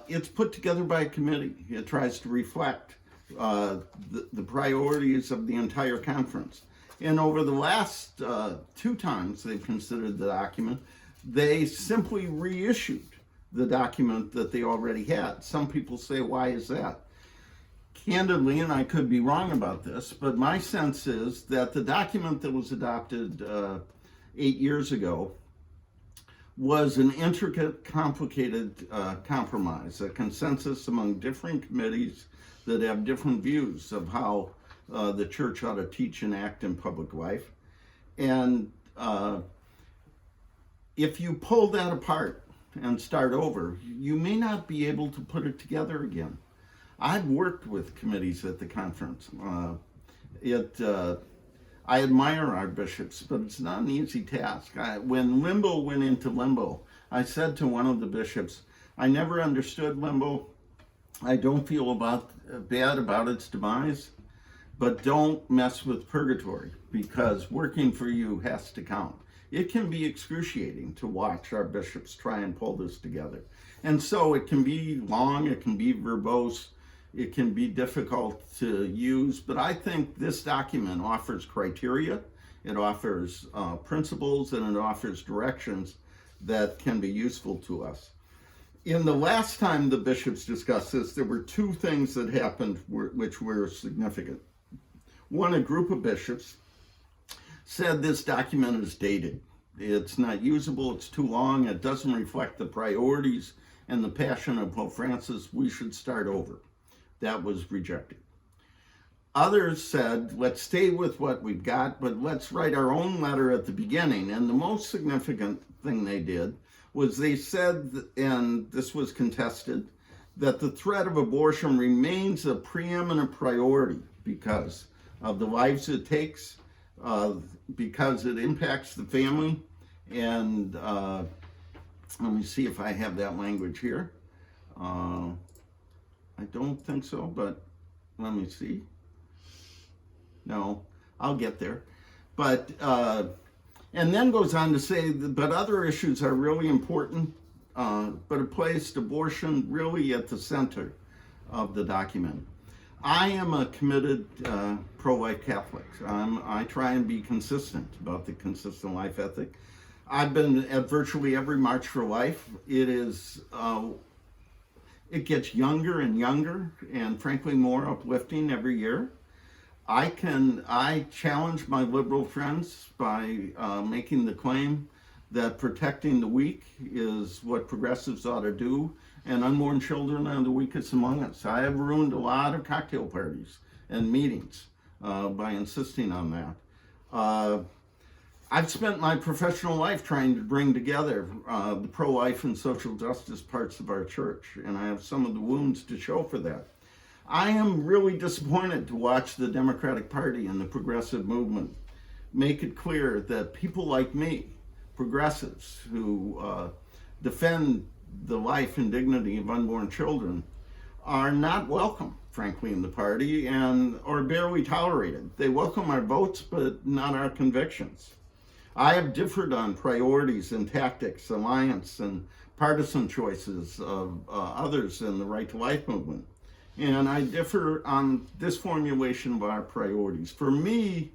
It's put together by a committee. It tries to reflect the priorities of the entire conference. And over the last 2 times they've considered the document, they simply reissued the document that they already had. Some people say, why is that? Candidly, and I could be wrong about this, but my sense is that the document that was adopted 8 years ago was an intricate, complicated compromise, a consensus among different committees that have different views of how the church ought to teach and act in public life. And if you pull that apart and start over, you may not be able to put it together again. I've worked with committees at the conference. I admire our bishops, but it's not an easy task. When limbo went into limbo, I said to one of the bishops, I never understood limbo. I don't feel bad about its demise, but don't mess with purgatory because working for you has to count. It can be excruciating to watch our bishops try and pull this together. And so it can be long, it can be verbose, it can be difficult to use, but I think this document offers criteria, it offers principles, and it offers directions that can be useful to us. In the last time the bishops discussed this, there were two things that happened which were significant. One, a group of bishops said this document is dated. It's not usable, it's too long, it doesn't reflect the priorities and the passion of Pope Francis, we should start over. That was rejected. Others said, let's stay with what we've got, but let's write our own letter at the beginning. And the most significant thing they did was they said, and this was contested, that the threat of abortion remains a preeminent priority because of the lives it takes, because it impacts the family. And let me see if I have that language here. I don't think so, but let me see. No, I'll get there. But, and then goes on to say, but other issues are really important, but it placed abortion really at the center of the document. I am a committed pro-life Catholic. I try and be consistent about the consistent life ethic. I've been at virtually every March for Life. It is, it gets younger and younger, and frankly more uplifting every year. I challenge my liberal friends by making the claim that protecting the weak is what progressives ought to do, and unborn children are the weakest among us. I have ruined a lot of cocktail parties and meetings by insisting on that. I've spent my professional life trying to bring together the pro-life and social justice parts of our church, and I have some of the wounds to show for that. I am really disappointed to watch the Democratic Party and the progressive movement make it clear that people like me, progressives who defend the life and dignity of unborn children, are not welcome, frankly, in the party and are barely tolerated. They welcome our votes, but not our convictions. I have differed on priorities and tactics, alliance and partisan choices of others in the Right to Life movement. And I differ on this formulation of our priorities. For me,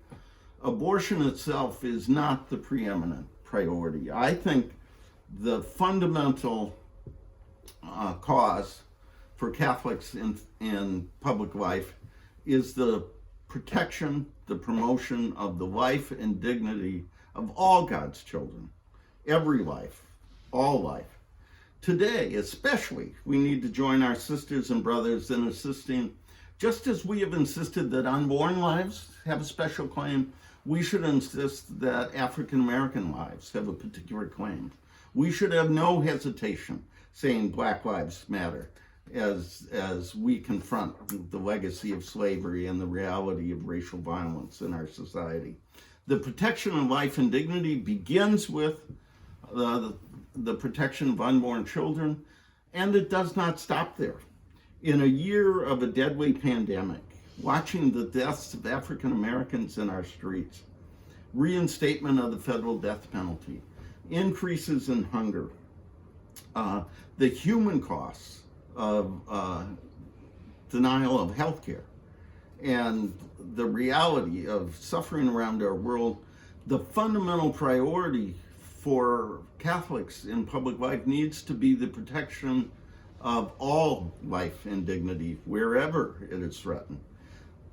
abortion itself is not the preeminent priority. I think the fundamental cause for Catholics in public life is the protection, the promotion of the life and dignity of all God's children. Every life, all life. Today, especially, we need to join our sisters and brothers in assisting. Just as we have insisted that unborn lives have a special claim, we should insist that African American lives have a particular claim. We should have no hesitation saying Black Lives Matter as we confront the legacy of slavery and the reality of racial violence in our society. The protection of life and dignity begins with the protection of unborn children, and it does not stop there. In a year of a deadly pandemic, watching the deaths of African Americans in our streets, reinstatement of the federal death penalty, increases in hunger, the human costs of denial of health care, and the reality of suffering around our world, the fundamental priority for Catholics in public life needs to be the protection of all life and dignity wherever it is threatened.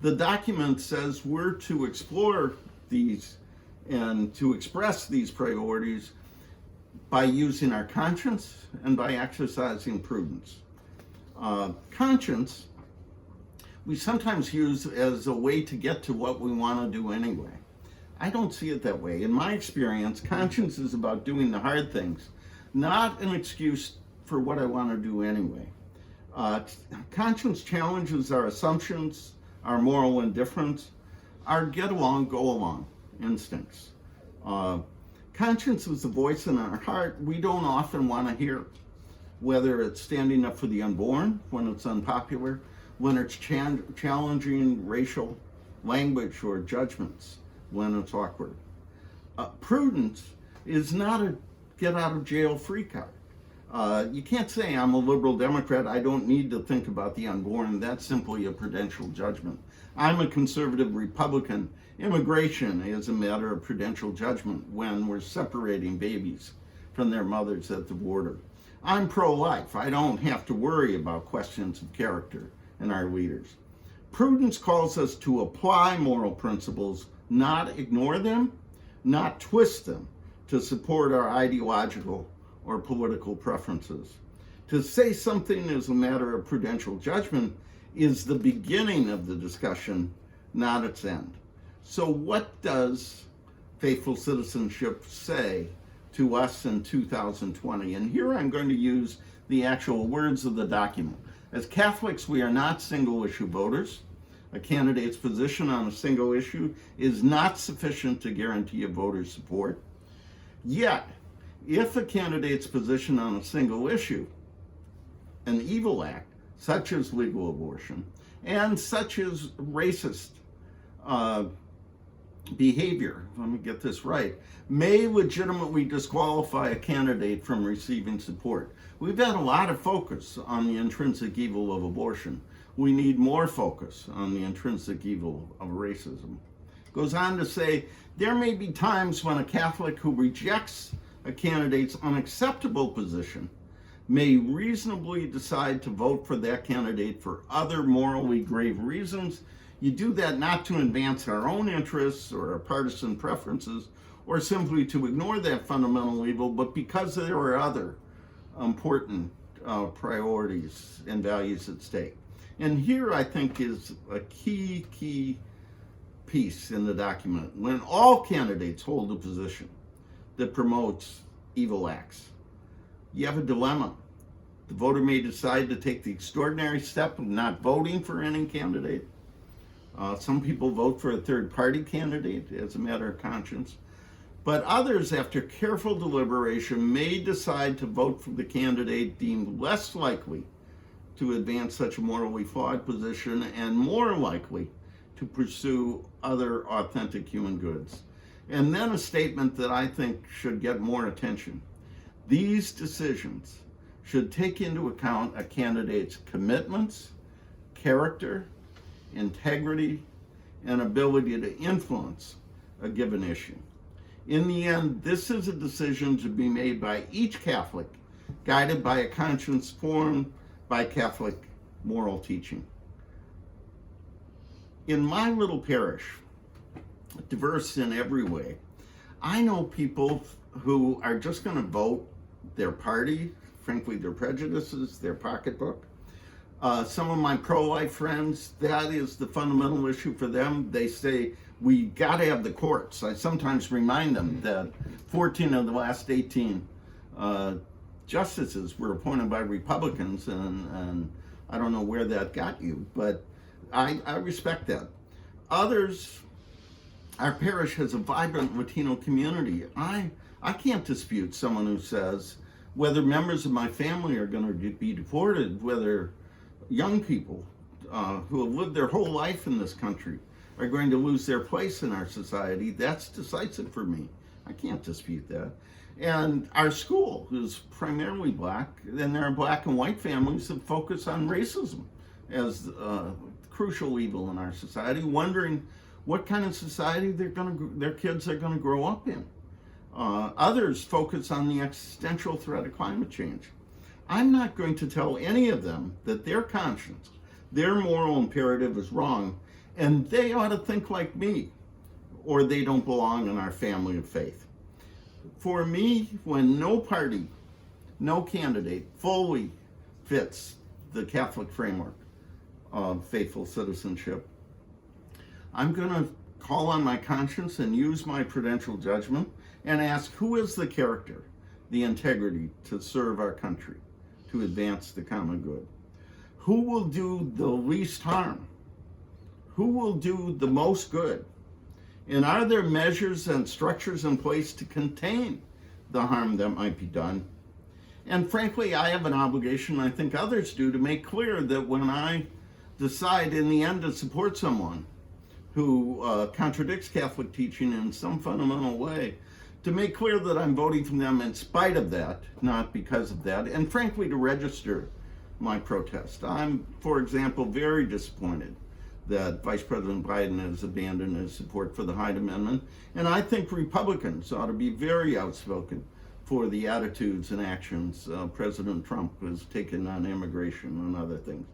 The document says we're to explore these and to express these priorities by using our conscience and by exercising prudence. Conscience, we sometimes use as a way to get to what we want to do anyway. I don't see it that way. In my experience, conscience is about doing the hard things, not an excuse for what I want to do anyway. Conscience challenges our assumptions, our moral indifference, our get along, go along instincts. Conscience is the voice in our heart we don't often want to hear, whether it's standing up for the unborn when it's unpopular, when it's challenging racial language or judgments when it's awkward. Prudence is not a get out of jail free card. You can't say I'm a liberal Democrat, I don't need to think about the unborn. That's simply a prudential judgment. I'm a conservative Republican. Immigration is a matter of prudential judgment when we're separating babies from their mothers at the border. I'm pro-life. I don't have to worry about questions of character in our leaders. Prudence calls us to apply moral principles, not ignore them, not twist them to support our ideological or political preferences. To say something is a matter of prudential judgment is the beginning of the discussion, not its end. So what does faithful citizenship say to us in 2020? And here I'm going to use the actual words of the document. As Catholics, we are not single-issue voters. A candidate's position on a single issue is not sufficient to guarantee a voter's support. Yet, if a candidate's position on a single issue, an evil act, such as legal abortion, and such as racist behavior, let me get this right, may legitimately disqualify a candidate from receiving support. We've had a lot of focus on the intrinsic evil of abortion. We need more focus on the intrinsic evil of racism. Goes on to say, there may be times when a Catholic who rejects a candidate's unacceptable position may reasonably decide to vote for that candidate for other morally grave reasons. You do that not to advance our own interests or our partisan preferences or simply to ignore that fundamental evil, but because there are other important priorities and values at stake. And here I think is a key piece in the document. When all candidates hold a position that promotes evil acts, you have a dilemma. The voter may decide to take the extraordinary step of not voting for any candidate. Some people vote for a third-party candidate as a matter of conscience. But others, after careful deliberation, may decide to vote for the candidate deemed less likely to advance such a morally flawed position and more likely to pursue other authentic human goods. And then a statement that I think should get more attention. These decisions should take into account a candidate's commitments, character, integrity, and ability to influence a given issue. In the end, this is a decision to be made by each Catholic, guided by a conscience formed by Catholic moral teaching. In my little parish, diverse in every way, I know people who are just going to vote their party, frankly, their prejudices, their pocketbook. Some of my pro-life friends, that is the fundamental issue for them. They say, we got to have the courts. I sometimes remind them that 14 of the last 18 justices were appointed by Republicans, and I don't know where that got you, but I respect that. Others, our parish has a vibrant Latino community. I can't dispute someone who says whether members of my family are going to be deported, whether young people who have lived their whole life in this country are going to lose their place in our society. That's decisive for me. I can't dispute that. And our school is primarily black, and there are black and white families that focus on racism as crucial evil in our society, wondering what kind of society their kids are going to grow up in. Others focus on the existential threat of climate change. I'm not going to tell any of them that their conscience, their moral imperative is wrong, and they ought to think like me, or they don't belong in our family of faith. For me, when no party, no candidate fully fits the Catholic framework of faithful citizenship, I'm going to call on my conscience and use my prudential judgment and ask, who is the character, the integrity to serve our country, to advance the common good? Who will do the least harm? Who will do the most good? And are there measures and structures in place to contain the harm that might be done? And frankly, I have an obligation, I think others do, to make clear that when I decide in the end to support someone who contradicts Catholic teaching in some fundamental way, to make clear that I'm voting for them in spite of that, not because of that, and frankly to register my protest. I'm, for example, very disappointed that Vice President Biden has abandoned his support for the Hyde Amendment, and I think Republicans ought to be very outspoken for the attitudes and actions President Trump has taken on immigration and other things.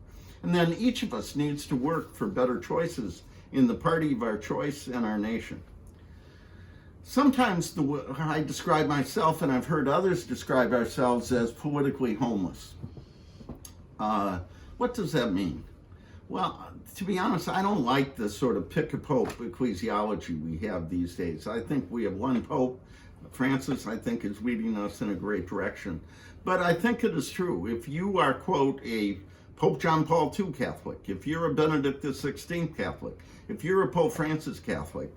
And then each of us needs to work for better choices in the party of our choice and our nation. Sometimes I describe myself, and I've heard others describe ourselves, as politically homeless. What does that mean? Well, to be honest, I don't like the sort of pick-a-pope ecclesiology we have these days. I think we have one pope. Francis, I think, is leading us in a great direction. But I think it is true. If you are, quote, a Pope John Paul II Catholic, if you're a Benedict XVI Catholic, if you're a Pope Francis Catholic,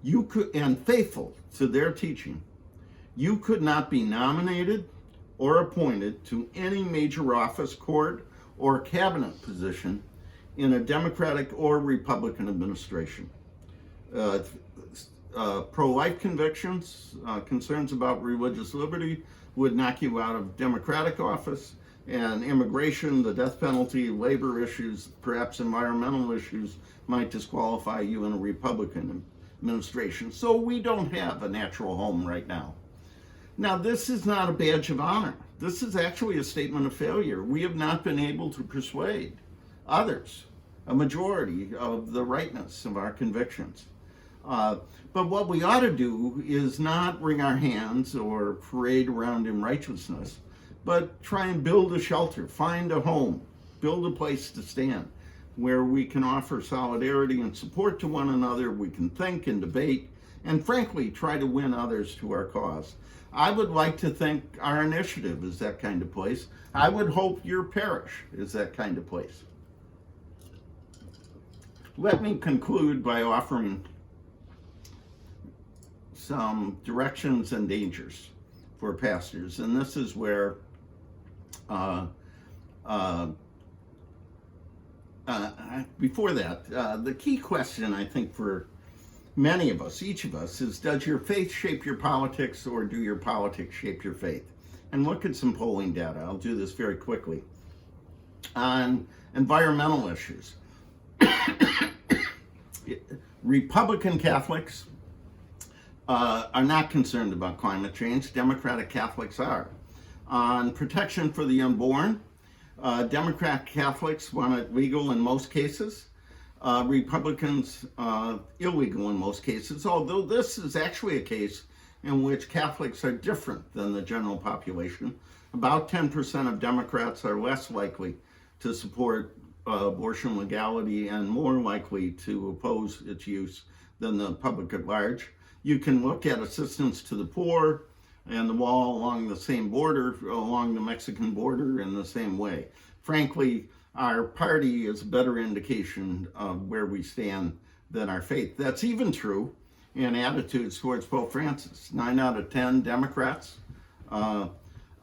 you could, and faithful to their teaching, you could not be nominated or appointed to any major office, court, or cabinet position in a Democratic or Republican administration. Pro-life convictions, concerns about religious liberty would knock you out of Democratic office, and immigration, the death penalty, labor issues, perhaps environmental issues might disqualify you in a Republican administration. So we don't have a natural home right now. Now, this is not a badge of honor. This is actually a statement of failure. We have not been able to persuade others, a majority, of the rightness of our convictions. But what we ought to do is not wring our hands or parade around in righteousness, but try and build a shelter, find a home, build a place to stand where we can offer solidarity and support to one another. We can think and debate and frankly try to win others to our cause. I would like to think our initiative is that kind of place. I would hope your parish is that kind of place. Let me conclude by offering some directions and dangers for pastors. And this is where before that, the key question, I think, for many of us, each of us, is does your faith shape your politics, or do your politics shape your faith? And look at some polling data. I'll do this very quickly. On environmental issues, Republican Catholics are not concerned about climate change. Democratic Catholics are. On protection for the unborn, Democrat Catholics want it legal in most cases. Republicans illegal in most cases, although this is actually a case in which Catholics are different than the general population. About 10% of Democrats are less likely to support abortion legality and more likely to oppose its use than the public at large. You can look at assistance to the poor and the wall along the same border, along the Mexican border, in the same way. Frankly, our party is a better indication of where we stand than our faith. That's even true in attitudes towards Pope Francis. 9 out of 10 Democrats have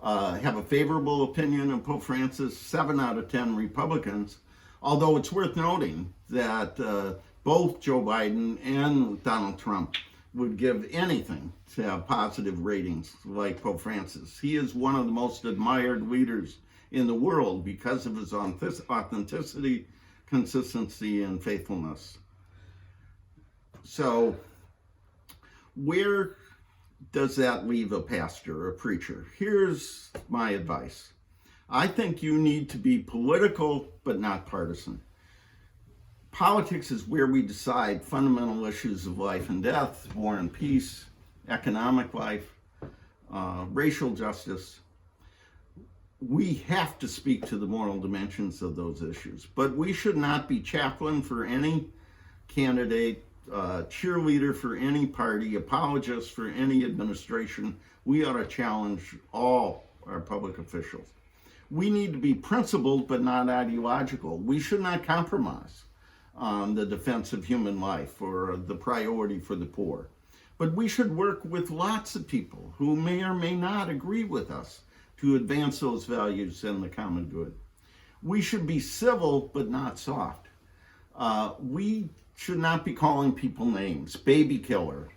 a favorable opinion of Pope Francis. 7 out of 10 Republicans. Although it's worth noting that both Joe Biden and Donald Trump would give anything to have positive ratings like Pope Francis. He is one of the most admired leaders in the world because of his authenticity, consistency, and faithfulness. So, where does that leave a pastor, a preacher? Here's my advice. I think you need to be political, but not partisan. Politics is where we decide fundamental issues of life and death, war and peace, economic life, racial justice. We have to speak to the moral dimensions of those issues, but we should not be chaplain for any candidate, cheerleader for any party, apologist for any administration. We ought to challenge all our public officials. We need to be principled, but not ideological. We should not compromise on the defense of human life or the priority for the poor. But we should work with lots of people who may or may not agree with us to advance those values and the common good. We should be civil, but not soft. We should not be calling people names. Baby killer,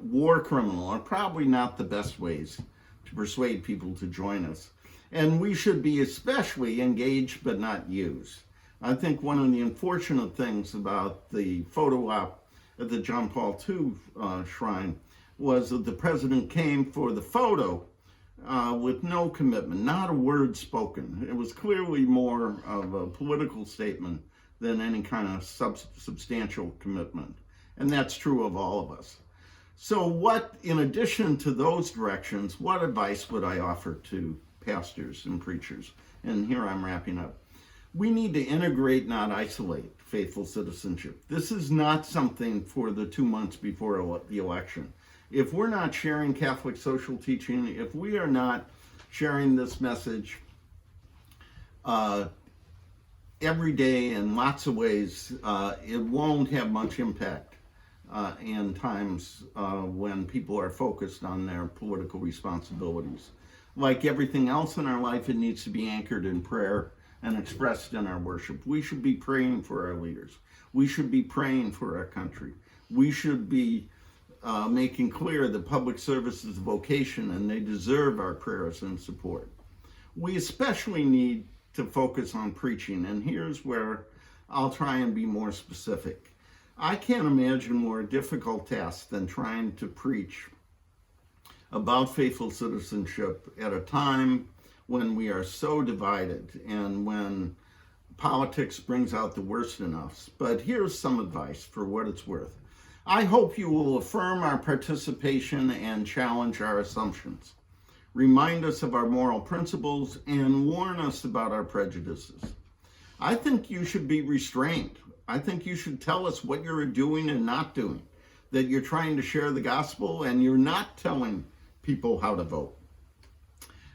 war criminal are probably not the best ways to persuade people to join us. And we should be especially engaged but not used. I think one of the unfortunate things about the photo op at the John Paul II shrine was that the president came for the photo with no commitment, not a word spoken. It was clearly more of a political statement than any kind of substantial commitment. And that's true of all of us. So what, in addition to those directions, what advice would I offer to pastors and preachers? And here I'm wrapping up. We need to integrate, not isolate, faithful citizenship. This is not something for the 2 months before the election. If we're not sharing Catholic social teaching, if we are not sharing this message every day in lots of ways, it won't have much impact in times when people are focused on their political responsibilities. Like everything else in our life, it needs to be anchored in prayer and expressed in our worship. We should be praying for our leaders. We should be praying for our country. We should be making clear that public service is a vocation and they deserve our prayers and support. We especially need to focus on preaching, and here's where I'll try and be more specific. I can't imagine more difficult task than trying to preach about faithful citizenship at a time when we are so divided and when politics brings out the worst in us. But here's some advice for what it's worth. I hope you will affirm our participation and challenge our assumptions. Remind us of our moral principles and warn us about our prejudices. I think you should be restrained. I think you should tell us what you're doing and not doing, that you're trying to share the gospel and you're not telling people how to vote.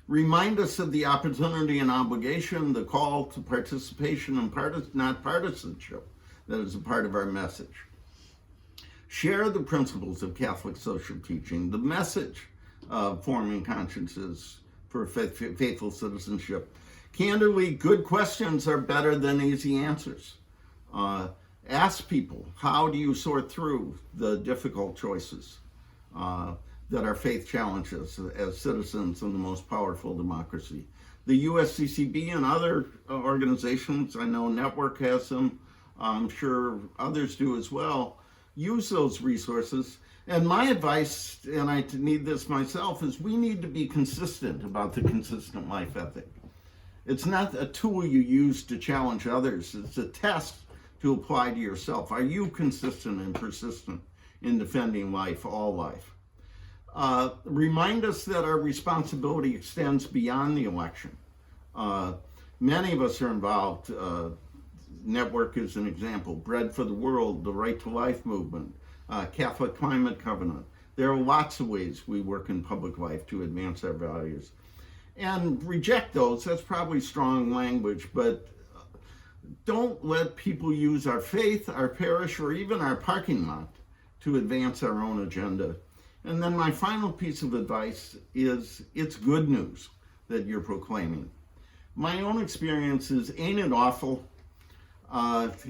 Remind us of the opportunity and obligation, the call to participation and not partisanship that is a part of our message. Share the principles of Catholic social teaching, the message of forming consciences for faithful citizenship. Candidly, good questions are better than easy answers. Ask people, how do you sort through the difficult choices that our faith challenges as citizens in the most powerful democracy? The USCCB and other organizations, I know Network has them, I'm sure others do as well, use those resources. And my advice, and I need this myself, is we need to be consistent about the consistent life ethic. It's not a tool you use to challenge others, it's a test to apply to yourself. Are you consistent and persistent in defending life, all life? Remind us that our responsibility extends beyond the election. Many of us are involved. Network is an example. Bread for the World, the Right to Life movement, Catholic Climate Covenant. There are lots of ways we work in public life to advance our values. And reject those, that's probably strong language, but don't let people use our faith, our parish, or even our parking lot to advance our own agenda. And then my final piece of advice is it's good news that you're proclaiming. My own experience is, ain't it awful?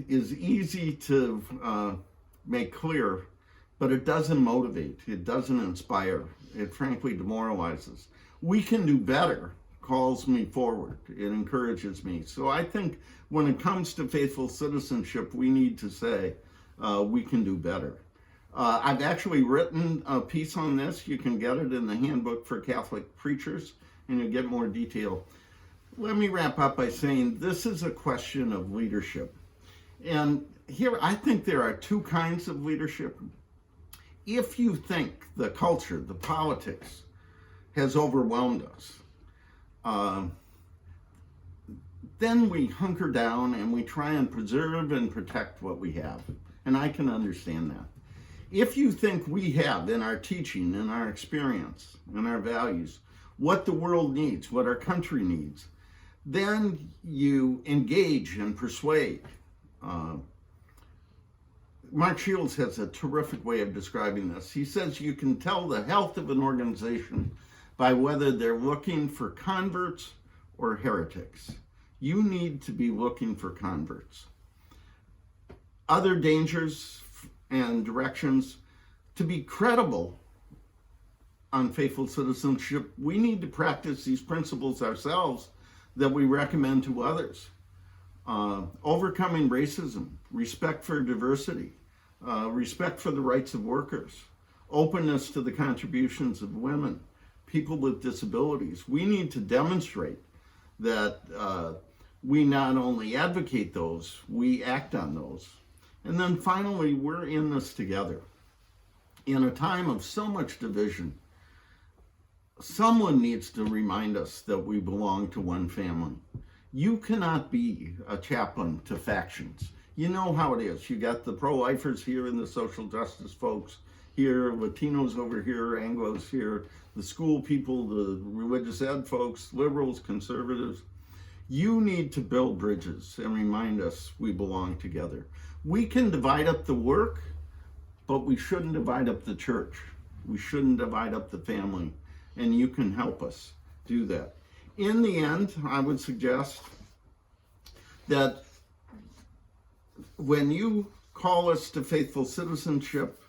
Is easy to make clear, but it doesn't motivate, it doesn't inspire, it frankly demoralizes. We can do better calls me forward, it encourages me. So I think when it comes to faithful citizenship, we need to say we can do better. I've actually written a piece on this. You can get it in the Handbook for Catholic Preachers, and you'll get more detail. Let me wrap up by saying this is a question of leadership. And here I think there are two kinds of leadership. If you think the culture, the politics, has overwhelmed us, then we hunker down and we try and preserve and protect what we have. And I can understand that. If you think we have in our teaching, in our experience, in our values, what the world needs, what our country needs, then you engage and persuade. Mark Shields has a terrific way of describing this. He says you can tell the health of an organization by whether they're looking for converts or heretics. You need to be looking for converts. other dangers and directions. To be credible on faithful citizenship, we need to practice these principles ourselves that we recommend to others. Overcoming racism, respect for diversity, respect for the rights of workers, openness to the contributions of women, people with disabilities. We need to demonstrate that we not only advocate those, we act on those. And then finally, we're in this together. In a time of so much division, someone needs to remind us that we belong to one family. You cannot be a chaplain to factions. You know how it is. You got the pro-lifers here and the social justice folks here, Latinos over here, Anglos here, the school people, the religious ed folks, liberals, conservatives. You need to build bridges and remind us we belong together. We can divide up the work, but we shouldn't divide up the church. We shouldn't divide up the family, and you can help us do that. In the end, I would suggest that when you call us to faithful citizenship,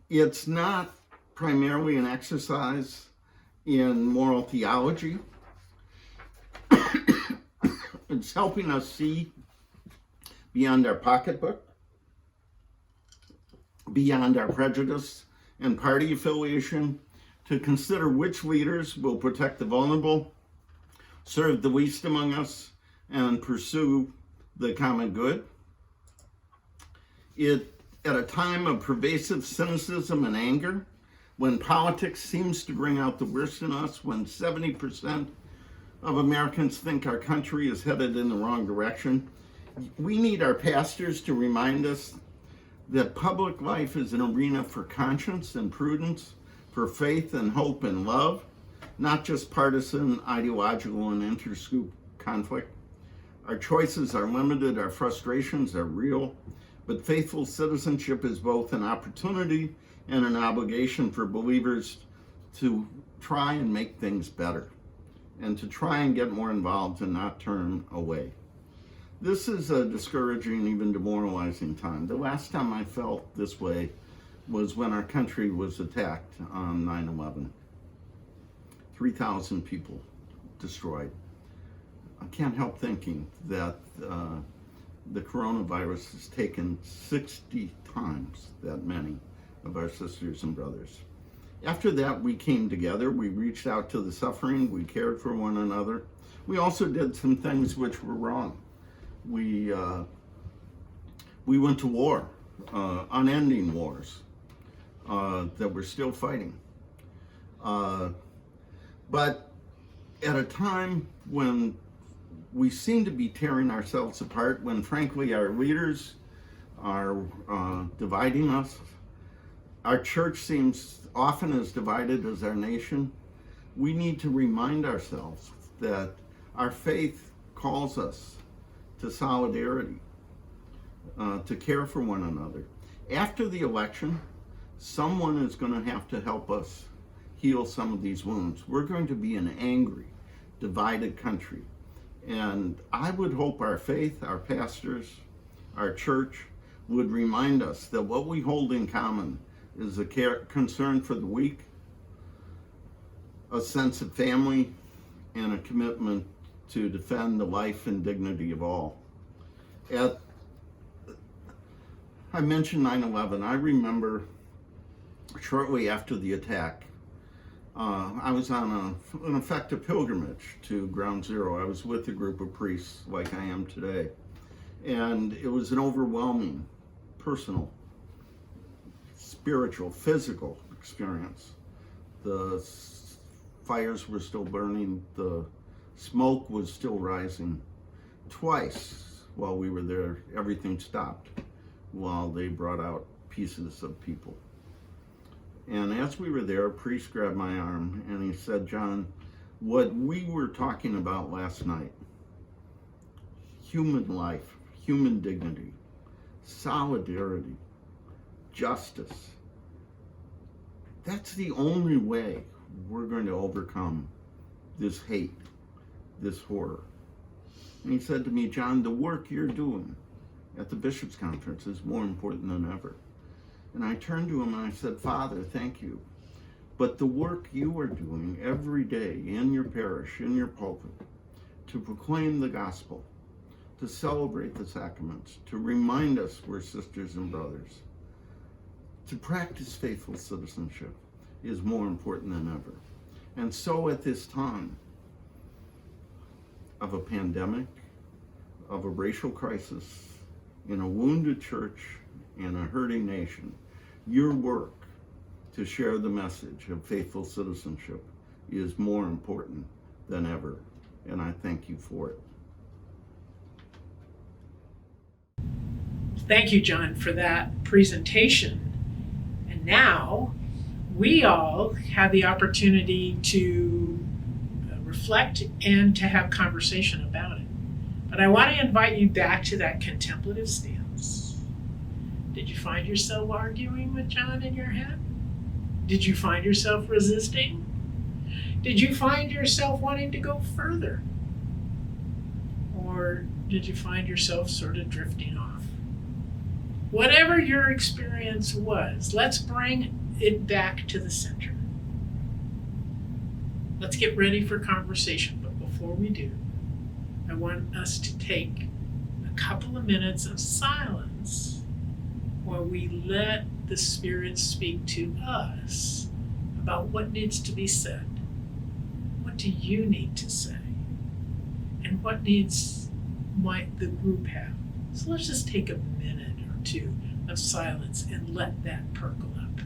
it's not primarily an exercise in moral theology. It's helping us see beyond our pocketbook, beyond our prejudice and party affiliation, to consider which leaders will protect the vulnerable, serve the least among us, and pursue the common good. At a time of pervasive cynicism and anger, when politics seems to bring out the worst in us, when 70% of Americans think our country is headed in the wrong direction, we need our pastors to remind us that public life is an arena for conscience and prudence, for faith and hope and love, not just partisan, ideological, and interscoop conflict. Our choices are limited, our frustrations are real, but faithful citizenship is both an opportunity and an obligation for believers to try and make things better, and to try and get more involved and not turn away. This is a discouraging, even demoralizing time. The last time I felt this way was when our country was attacked on 9/11. 3,000 people destroyed. I can't help thinking that the coronavirus has taken 60 times that many of our sisters and brothers. After that, we came together, we reached out to the suffering, we cared for one another. We also did some things which were wrong. We went to war, unending wars that we're still fighting. But at a time when we seem to be tearing ourselves apart, when frankly our leaders are dividing us, our church seems often as divided as our nation, we need to remind ourselves that our faith calls us to solidarity, to care for one another. After the election, someone is going to have to help us heal some of these wounds. We're going to be an angry, divided country. And I would hope our faith, our pastors, our church would remind us that what we hold in common is a concern for the weak, a sense of family, and a commitment to defend the life and dignity of all. I mentioned 9/11. I remember shortly after the attack, I was on an effective pilgrimage to Ground Zero. I was with a group of priests like I am today. And it was an overwhelming, personal, spiritual, physical experience. The fires were still burning. The smoke was still rising. Twice while we were there, everything stopped while they brought out pieces of people. And as we were there, a priest grabbed my arm and he said, "John, what we were talking about last night, human life, human dignity, solidarity, justice, that's the only way we're going to overcome this hate, this horror." And he said to me, "John, the work you're doing at the Bishops' Conference is more important than ever. And I turned to him and I said, Father, thank you. But the work you are doing every day in your parish, in your pulpit, to proclaim the gospel, to celebrate the sacraments, to remind us we're sisters and brothers, to practice faithful citizenship is more important than ever. And so at this time of a pandemic, of a racial crisis, in a wounded church, in a hurting nation, your work to share the message of faithful citizenship is more important than ever. And I thank you for it. Thank you, John, for that presentation. And now we all have the opportunity to reflect and to have conversation about it. But I want to invite you back to that contemplative stance. Did you find yourself arguing with John in your head? Did you find yourself resisting? Did you find yourself wanting to go further? Or did you find yourself sort of drifting off? Whatever your experience was, let's bring it back to the center. Let's get ready for conversation, but before we do, I want us to take a couple of minutes of silence where we let the Spirit speak to us about what needs to be said. What do you need to say? And what needs might the group have? So let's just take a minute or two of silence and let that percolate up.